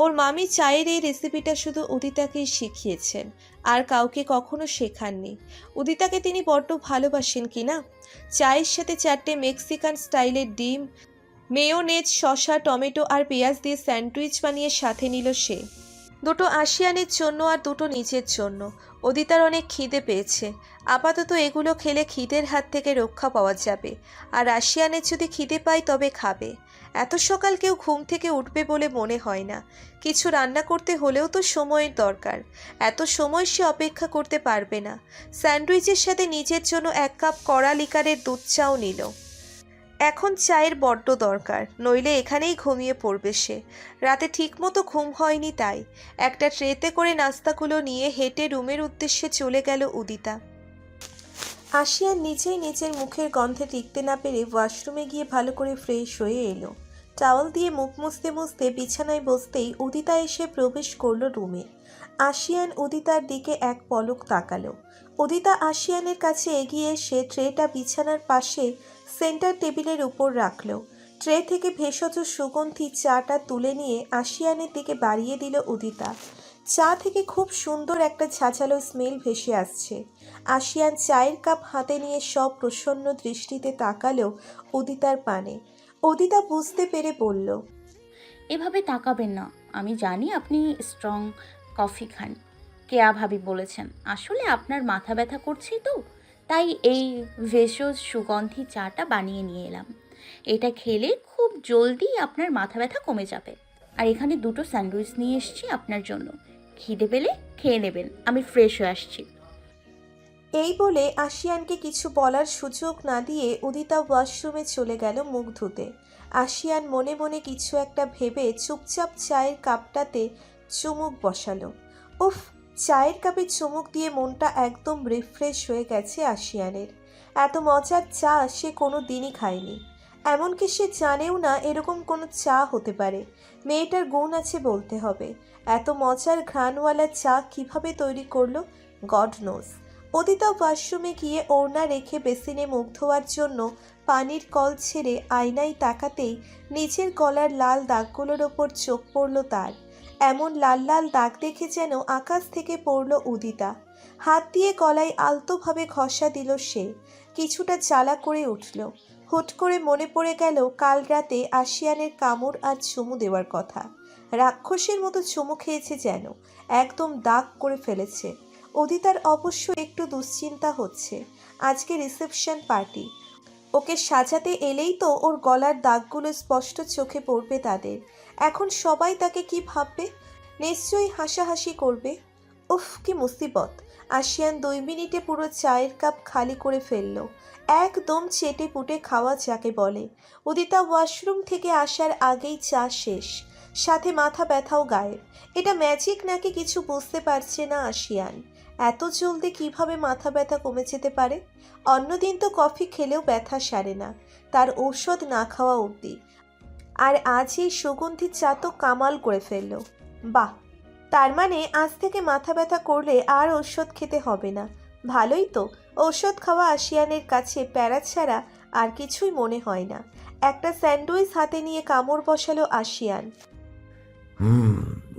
ওর মামি চায়ের এই রেসিপিটা শুধু উদিতাকেই শিখিয়েছেন, আর কাউকে কখনো শেখাননি। উদিতাকে তিনি বড্ড ভালোবাসেন কিনা। চায়ের সাথে 4টে মেক্সিকান স্টাইলের ডিম, মেয়োনেজ, শসা, টমেটো আর পেঁয়াজ দিয়ে স্যান্ডউইচ বানিয়ে সাথে নিল সে। 2টো আশিয়ানের জন্য আর 2টো নিজের জন্য। উদিতার অনেক খিদে পেয়েছে। আপাতত এগুলো খেলে খিদের হাত থেকে রক্ষা পাওয়া যাবে, আর আশিয়ানের যদি খিদে পায় তবে খাবে। এত সকাল কেউ ঘুম থেকে উঠবে বলে মনে হয় না। কিছু রান্না করতে হলেও তো সময়ের দরকার, এত সময় সে অপেক্ষা করতে পারবে না। স্যান্ডউইচের সাথে নিজের জন্য 1 কাপ কড়া লিকারের দুধ চাও নিল। এখন চায়ের বড্ড দরকার, নইলে এখানেই ঘুমিয়ে পড়বে সে। রাতে ঠিকমতো ঘুম হয়নি, তাই একটা ট্রেতে করে নাস্তাগুলো নিয়ে হেঁটে রুমের উদ্দেশ্যে চলে গেল উদিতা। আশিয়ান নিজেই নিজের মুখের গন্ধে টিকতে না পেরে ওয়াশরুমে গিয়ে ভালো করে ফ্রেশ হয়ে এলো। টাওয়াল দিয়ে মুখ মুছতে মুছতে বিছানায় বসতেই উদিতা এসে প্রবেশ করলো রুমে। আশিয়ান উদিতার দিকে এক পলক তাকালো। উদিতা আশিয়ানের কাছে এগিয়ে এসে ট্রেটা বিছানার পাশে সেন্টার টেবিলের উপর রাখলো। ট্রে থেকে ভেষজ সুগন্ধি চাটা তুলে নিয়ে আশিয়ানের দিকে বাড়িয়ে দিল উদিতা। চা থেকে খুব সুন্দর একটা ঝাঁঝালো স্মেল ভেসে আসছে। আশিয়ান চায়ের কাপ হাতে নিয়ে সব প্রসন্ন দৃষ্টিতে তাকালো উদিতার পানে। উদিতা বুঝতে পেরে বলল, এভাবে তাকাবেন না, আমি জানি আপনি স্ট্রং কফি খান। কেয়া ভাবি বলেছেন আসলে আপনার মাথা ব্যথা করছে, তো তাই এই ভেষজ সুগন্ধি চাটা বানিয়ে নিয়ে এলাম। এটা খেলে খুব জলদি আপনার মাথা ব্যথা কমে যাবে। আর এখানে 2টো স্যান্ডউইচ নিয়ে এসেছি আপনার জন্য, খিদে পেলে খেয়ে নেবেন, আমি ফ্রেশ হয়ে আসছি। এই বলে আশিয়ানকে কিছু বলার সুযোগ না দিয়ে উদিতা ওয়াশরুমে চলে গেল মুখ ধুতে। আশিয়ান মনে মনে কিছু একটা ভেবে চুপচাপ চায়ের কাপটাতে চুমুক বসালো। উফ, চায়ের কাপে চুমুক দিয়ে মনটা একদম রিফ্রেশ হয়ে গেছে আশিয়ানের। এত মজার চা সে কোনো দিনই খায়নি, এমনকি সে জানেও না এরকম কোনো চা হতে পারে। মেয়েটার গুণ আছে বলতে হবে। এত মজার ঘ্রাণওয়ালা চা কিভাবে তৈরি করলো গড নোজ। উদিতা ওয়াশরুমে গিয়ে ওড়না রেখে বেসিনে মুখ ধোয়ার জন্য পানির কল ছেড়ে আয়নায় তাকাতেই নিচের গলার লাল দাগগুলোর ওপর চোখ পড়ল তার। এমন লাল লাল দাগ দেখে যেন আকাশ থেকে পড়ল উদিতা। হাত দিয়ে গলায় আলতোভাবে ঘষা দিল সে। কিছুটা জ্বালা করে উঠল। হুট করে মনে পড়ে গেল কাল রাতে আশিয়ানের কামড় আর চুমু দেওয়ার কথা। রাক্ষসের মতো চুমু খেয়েছে যেন, একদম দাগ করে ফেলেছে। উদিতার অবশ্য একটু দুশ্চিন্তা হচ্ছে। আজকে রিসেপশন পার্টি, ওকে সাজাতে এলেই তো ওর গলার দাগগুলো স্পষ্ট চোখে পড়বে তাদের। এখন সবাই তাকে কি ভাববে? নিশ্চয়ই হাসাহাসি করবে। উফ, কি মুসিবত! আশিয়ান 2 মিনিটে পুরো চায়ের কাপ খালি করে ফেলল। একদম চেটে পুটে খাওয়া যাকে বলে। উদিতা ওয়াশরুম থেকে আসার আগেই চা শেষ, সাথে মাথা ব্যথাও গায়েব। এটা ম্যাজিক নাকি কিছু বুঝতে পারছে না আশিয়ান। এত জলদি কিভাবে মাথা ব্যথা কমে যেতে পারে? অন্যদিন তো কফি খেলেও ব্যথা সারে না, তার ঔষধ না খাওয়া অবধি। আর আজ এই সুগন্ধি চা তো কামাল করে ফেলল। বাহ, তার মানে আজ থেকে মাথা ব্যথা করলে আর ঔষধ খেতে হবে না। ভালোই তো, ঔষধ খাওয়া আশিয়ানের কাছে প্যারা ছাড়া আর কিছুই মনে হয় না। একটা স্যান্ডউইচ হাতে নিয়ে কামড় বসালো আশিয়ান।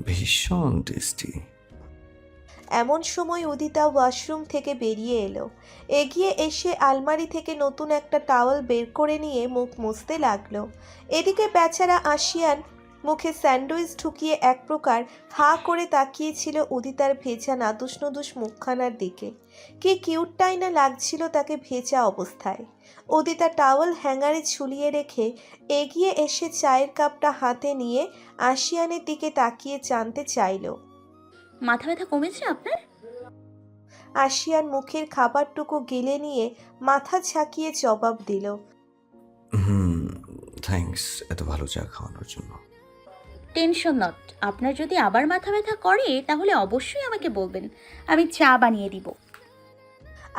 ভীষণ টেস্টি। এমন সময় উদিতা ওয়াশরুম থেকে বেরিয়ে এলো। এগিয়ে এসে আলমারি থেকে নতুন একটা টাওয়েল বের করে নিয়ে মুখ মুছতে লাগলো। এদিকে বেচারা আশিয়ান মুখে স্যান্ডউইচ ঢুকিয়ে এক প্রকার হাঁ করে তাকিয়েছিল উদিতার ভেজা নাদুস নুদুস মুখখানার দিকে। কি কিউটটাই না লাগছিল তাকে ভেজা অবস্থায়। উদিতা টাওয়েল হ্যাঙ্গারে ঝুলিয়ে রেখে এগিয়ে এসে চায়ের কাপটা হাতে নিয়ে আশিয়ানের দিকে তাকিয়ে জানতে চাইল। মাথা ব্যথা কমেছে আপনার? আশিয়ান মুখের খাবারটুকু গিলে নিয়ে মাথা ঝাঁকিয়ে জবাব দিল। থ্যাঙ্কস এত ভালো চা খাওয়ানোর জন্য। Tension not. আপনার যদি আবার মাথা ব্যথা করে তাহলে অবশ্যই আমাকে বলবেন, আমি চা বানিয়ে দিব।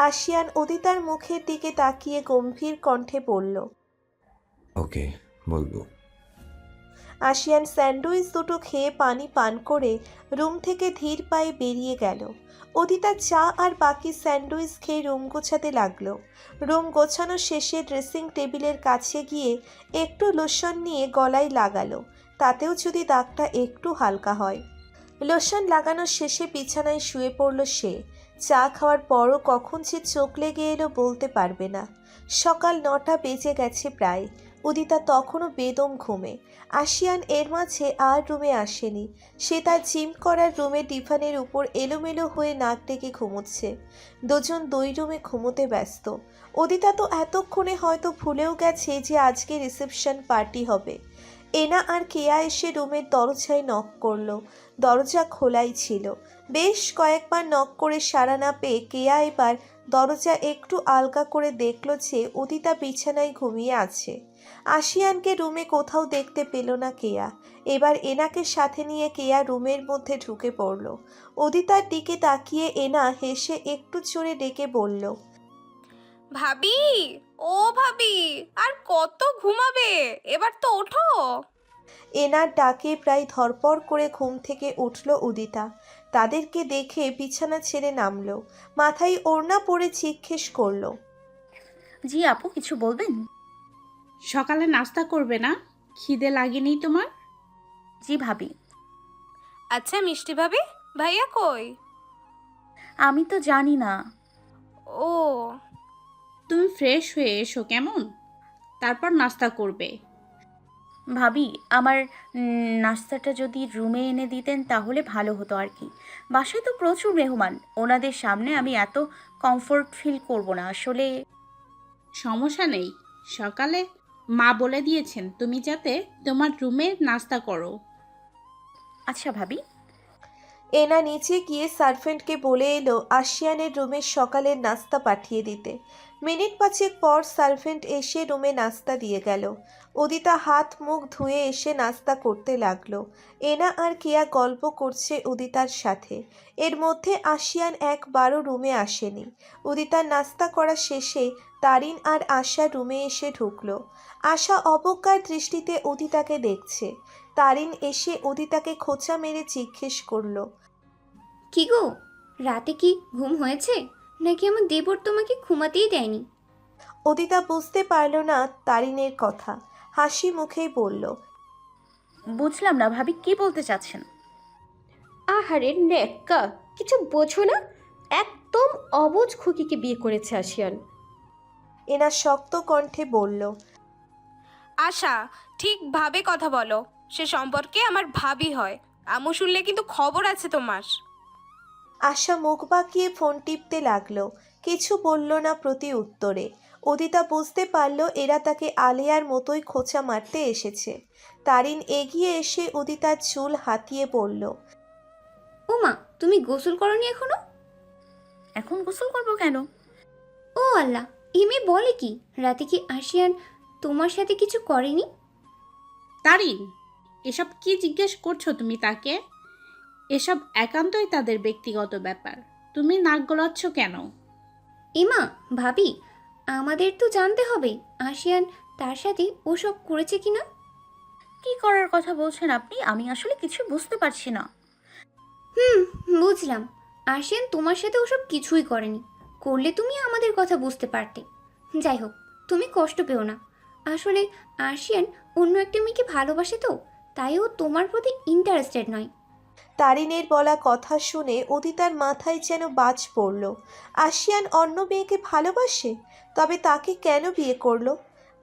আশিয়ান উদিতার মুখের দিকে তাকিয়ে গম্ভীর কণ্ঠে বলল। ওকে, বলবো। আশিয়ান স্যান্ডউইচ দুটো খেয়ে পানি পান করে রুম থেকে ধীর পায়ে বেরিয়ে গেল। উদিতা চা আর বাকি স্যান্ডউইচ খেয়ে রুম গোছাতে লাগলো। রুম গোছানো শেষে ড্রেসিং টেবিলের কাছে গিয়ে একটু লোশন নিয়ে গলায় লাগালো, তাতেও যদি দাগটা একটু হালকা হয়। লোশন লাগানোর শেষে বিছানায় শুয়ে পড়ল সে। চা খাওয়ার পরও কখন যে চোখ লেগে এলো বলতে পারবে না। সকাল 9টা বেজে গেছে প্রায়। উদিতা তখনও বেদম ঘুমে। আশিয়ান এর মাঝে আর রুমে আসেনি। সে তার জিম করার রুমে ডিভানের উপর এলোমেলো হয়ে নাক ডেকে ঘুমোচ্ছে। দুজন দুই রুমে ঘুমোতে ব্যস্ত। উদিতা তো এতক্ষণে হয়তো ভুলেও গেছে যে আজকে রিসেপশন পার্টি হবে। এনা আর কেয়া এসে রুমের দরজায় নক করলো। দরজা খোলাই ছিল। বেশ কয়েকবার নক করে সাড়া না পেয়ে কেয়া এবার দরজা একটু আলগা করে দেখল যে উদিতা বিছানায় ঘুমিয়ে আছে। আশিয়ানকে রুমে কোথাও দেখতে পেল না কেয়া। এবার এনাকে সাথে নিয়ে কেয়া রুমের মধ্যে ঢুকে পড়ল। উদিতার দিকে তাকিয়ে এনা হেসে একটু জোরে ডেকে বলল। ভাবি, ও ভাবি, আর কত ঘুমাবে? এবার তো ওঠো। এনার ডাকে প্রায় ধরপড় করে ঘুম থেকে উঠল উদিতা। তাদেরকে দেখে বিছানা ছেড়ে নামলো। মাথায় ওড়না পরে জিজ্ঞেস করলো। জি আপু, কিছু বলবেন? সকালে নাস্তা করবে না? খিদে লাগেনি তোমার? জি ভাবি। আচ্ছা মিষ্টি ভাবি, ভাইয়া কই? আমি তো জানি না। ও, তুমি ফ্রেশ হয়ে এসো কেমন, তারপর নাস্তা করবে। ভাবি, আমার নাস্তাটা যদি রুমে এনে দিতেন তাহলে ভালো হতো আর কি। বাসায় তো প্রচুর মেহমান, ওনাদের সামনে আমি এত কমফোর্ট ফিল করব না আসলে। সমস্যা নেই, সকালে মা বলে দিয়েছেন তুমি যাতে তোমার রুমে নাস্তা করো। আচ্ছা ভাবি। এনা নিচে গিয়ে সার্ভেন্টকে বলে এলো আশিয়ানের রুমে সকালের নাস্তা পাঠিয়ে দিতে। মিনিট 5 পর সার্ভেন্ট এসে রুমে নাস্তা দিয়ে গেল। উদিতা হাত মুখ ধুয়ে এসে নাস্তা করতে লাগলো। এনা আর কেয়া গল্প করছে উদিতার সাথে। এর মধ্যে আশিয়ান একবারও রুমে আসেনি। উদিতার নাস্তা করা শেষে তারিন আর আশা রুমে এসে ঢুকলো। আশা অবজ্ঞার দৃষ্টিতে উদিতাকে দেখছে। তারিন এসে উদিতাকে খোঁচা মেরে জিজ্ঞেস করলো। কি গো, রাতে কি ঘুম হয়েছে নাকি আমার দেবর তোমাকে ঘুমাতেই দেয়নি? উদিতা বুঝতে পারল না তারিনের কথা। হাসি মুখেই বলল। বুঝলাম না ভাবি, কি বলতে চাচ্ছেন? আহারে নেক্কা, কিছু বোঝো না? একদম অবুঝ খুকিকে বিয়ে করেছে আশিয়ান। এনা শক্ত কণ্ঠে বলল। আশা, ঠিকভাবে কথা বলো। সে সম্পর্কে আমার ভাবি হয়। আম্মু শুনলে কিন্তু খবর আছে তোমার। আশা মুখ বাঁকিয়ে ফোন টিপতে লাগলো। কিছু বলল না প্রতি উত্তরে। উদিতা বুঝতে পারল এরা তাকে আলেয়ার মতোই খোঁচা মারতে এসেছে। তারিন এগিয়ে এসে উদিতার চুল হাতিয়ে বলল। ও মা, তুমি গোসল করনি এখনো? এখন গোসল করবো কেন? ও আল্লাহ, এই মেয়ে বলে কি? রাতে কি আশিয়ান তোমার সাথে কিছু করেনি? তারিন, এসব কি জিজ্ঞেস করছো তুমি তাকে? এসব একান্তই তাদের ব্যক্তিগত ব্যাপার, তুমি নাক গলাচ্ছ কেন? এমা ভাবি, আমাদের তো জানতে হবে আশিয়ান তার সাথে ওসব করেছে কিনা। কি করার কথা বলছেন আপনি? আমি আসলে কিছু বুঝতে পারছি না। বুঝলাম, আশিয়ান তোমার সাথে ওসব কিছুই করেনি। করলে তুমি আমাদের কথা বুঝতে পারতে। যাই হোক, তুমি কষ্ট পেও না। আসলে আশিয়ান অন্য একটা মেয়েকে ভালোবাসে তো, তাই ও তোমার প্রতি ইন্টারেস্টেড নয়। তারিনের বলা কথা শুনে উদিতার মাথায় যেন বাজ পড়ল। আশিয়ান অন্য মেয়েকে ভালোবাসে? তবে তাকে কেন বিয়ে করলো?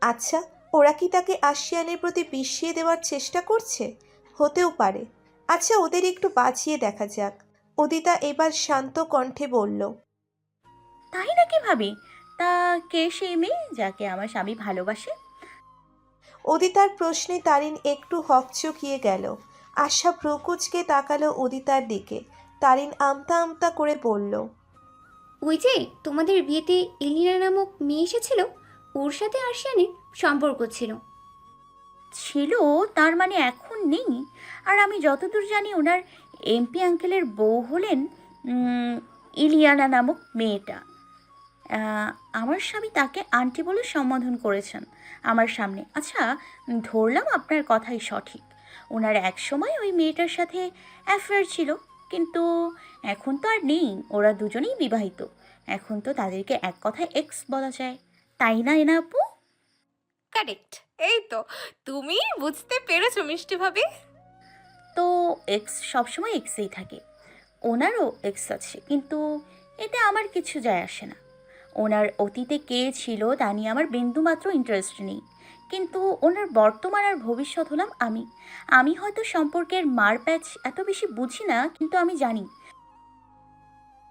আচ্ছা, ওরা কি তাকে আশিয়ানের প্রতি বিষিয়ে দেওয়ার চেষ্টা করছে? হতেও পারে। আচ্ছা, ওদের একটু বাঁচিয়ে দেখা যাক। উদিতা এবার শান্ত কণ্ঠে বলল। তাই নাকি ভাবি? তা কে সেই মেয়ে যাকে আমার স্বামী ভালোবাসে? উদিতার প্রশ্নে তারিন একটু হকচকিয়ে গেল। আশা ভ্রুকুচকে তাকালো উদিতার দিকে। তারিন আমতা আমতা করে বলল। ওই যে তোমাদের বিয়েতে এলিনা নামক মেয়ে এসেছিল, ওর সাথে আশিয়ানের সম্পর্ক ছিল। ছিল? তার মানে এখন নেই? আর আমি যতদূর জানি ওনার এমপি আঙ্কেলের বউ হলেন ইলিয়ানা নামক মেয়েটা। আমার স্বামী তাকে আন্টি বলে সম্বোধন করেছেন আমার সামনে। আচ্ছা, ধরলাম আপনার কথাই সঠিক। ওনার এক সময় ওই মেয়েটার সাথে অ্যাফেয়ার ছিল, কিন্তু এখন তো আর নেই। ওরা দুজনেই বিবাহিত। এখন তো তাদেরকে এক কথায় এক্স বলা যায়, তাই না এনা আপু? কারেক্ট। এই তো, তুমি বুঝতে পেরেছো মিষ্টি ভাবি। তো এক্স সবসময় এক্সেই থাকে। ওনারও এক্স আছে, কিন্তু এতে আমার কিছু যায় আসে না। ওনার অতীতে কে ছিল তা নিয়ে আমার বিন্দুমাত্র ইন্টারেস্ট নেই, কিন্তু ওনার বর্তমান আর ভবিষ্যৎ হলাম আমি। আমি হয়তো সম্পর্কের মারপ্যাচ এত বেশি বুঝি না, কিন্তু আমি জানি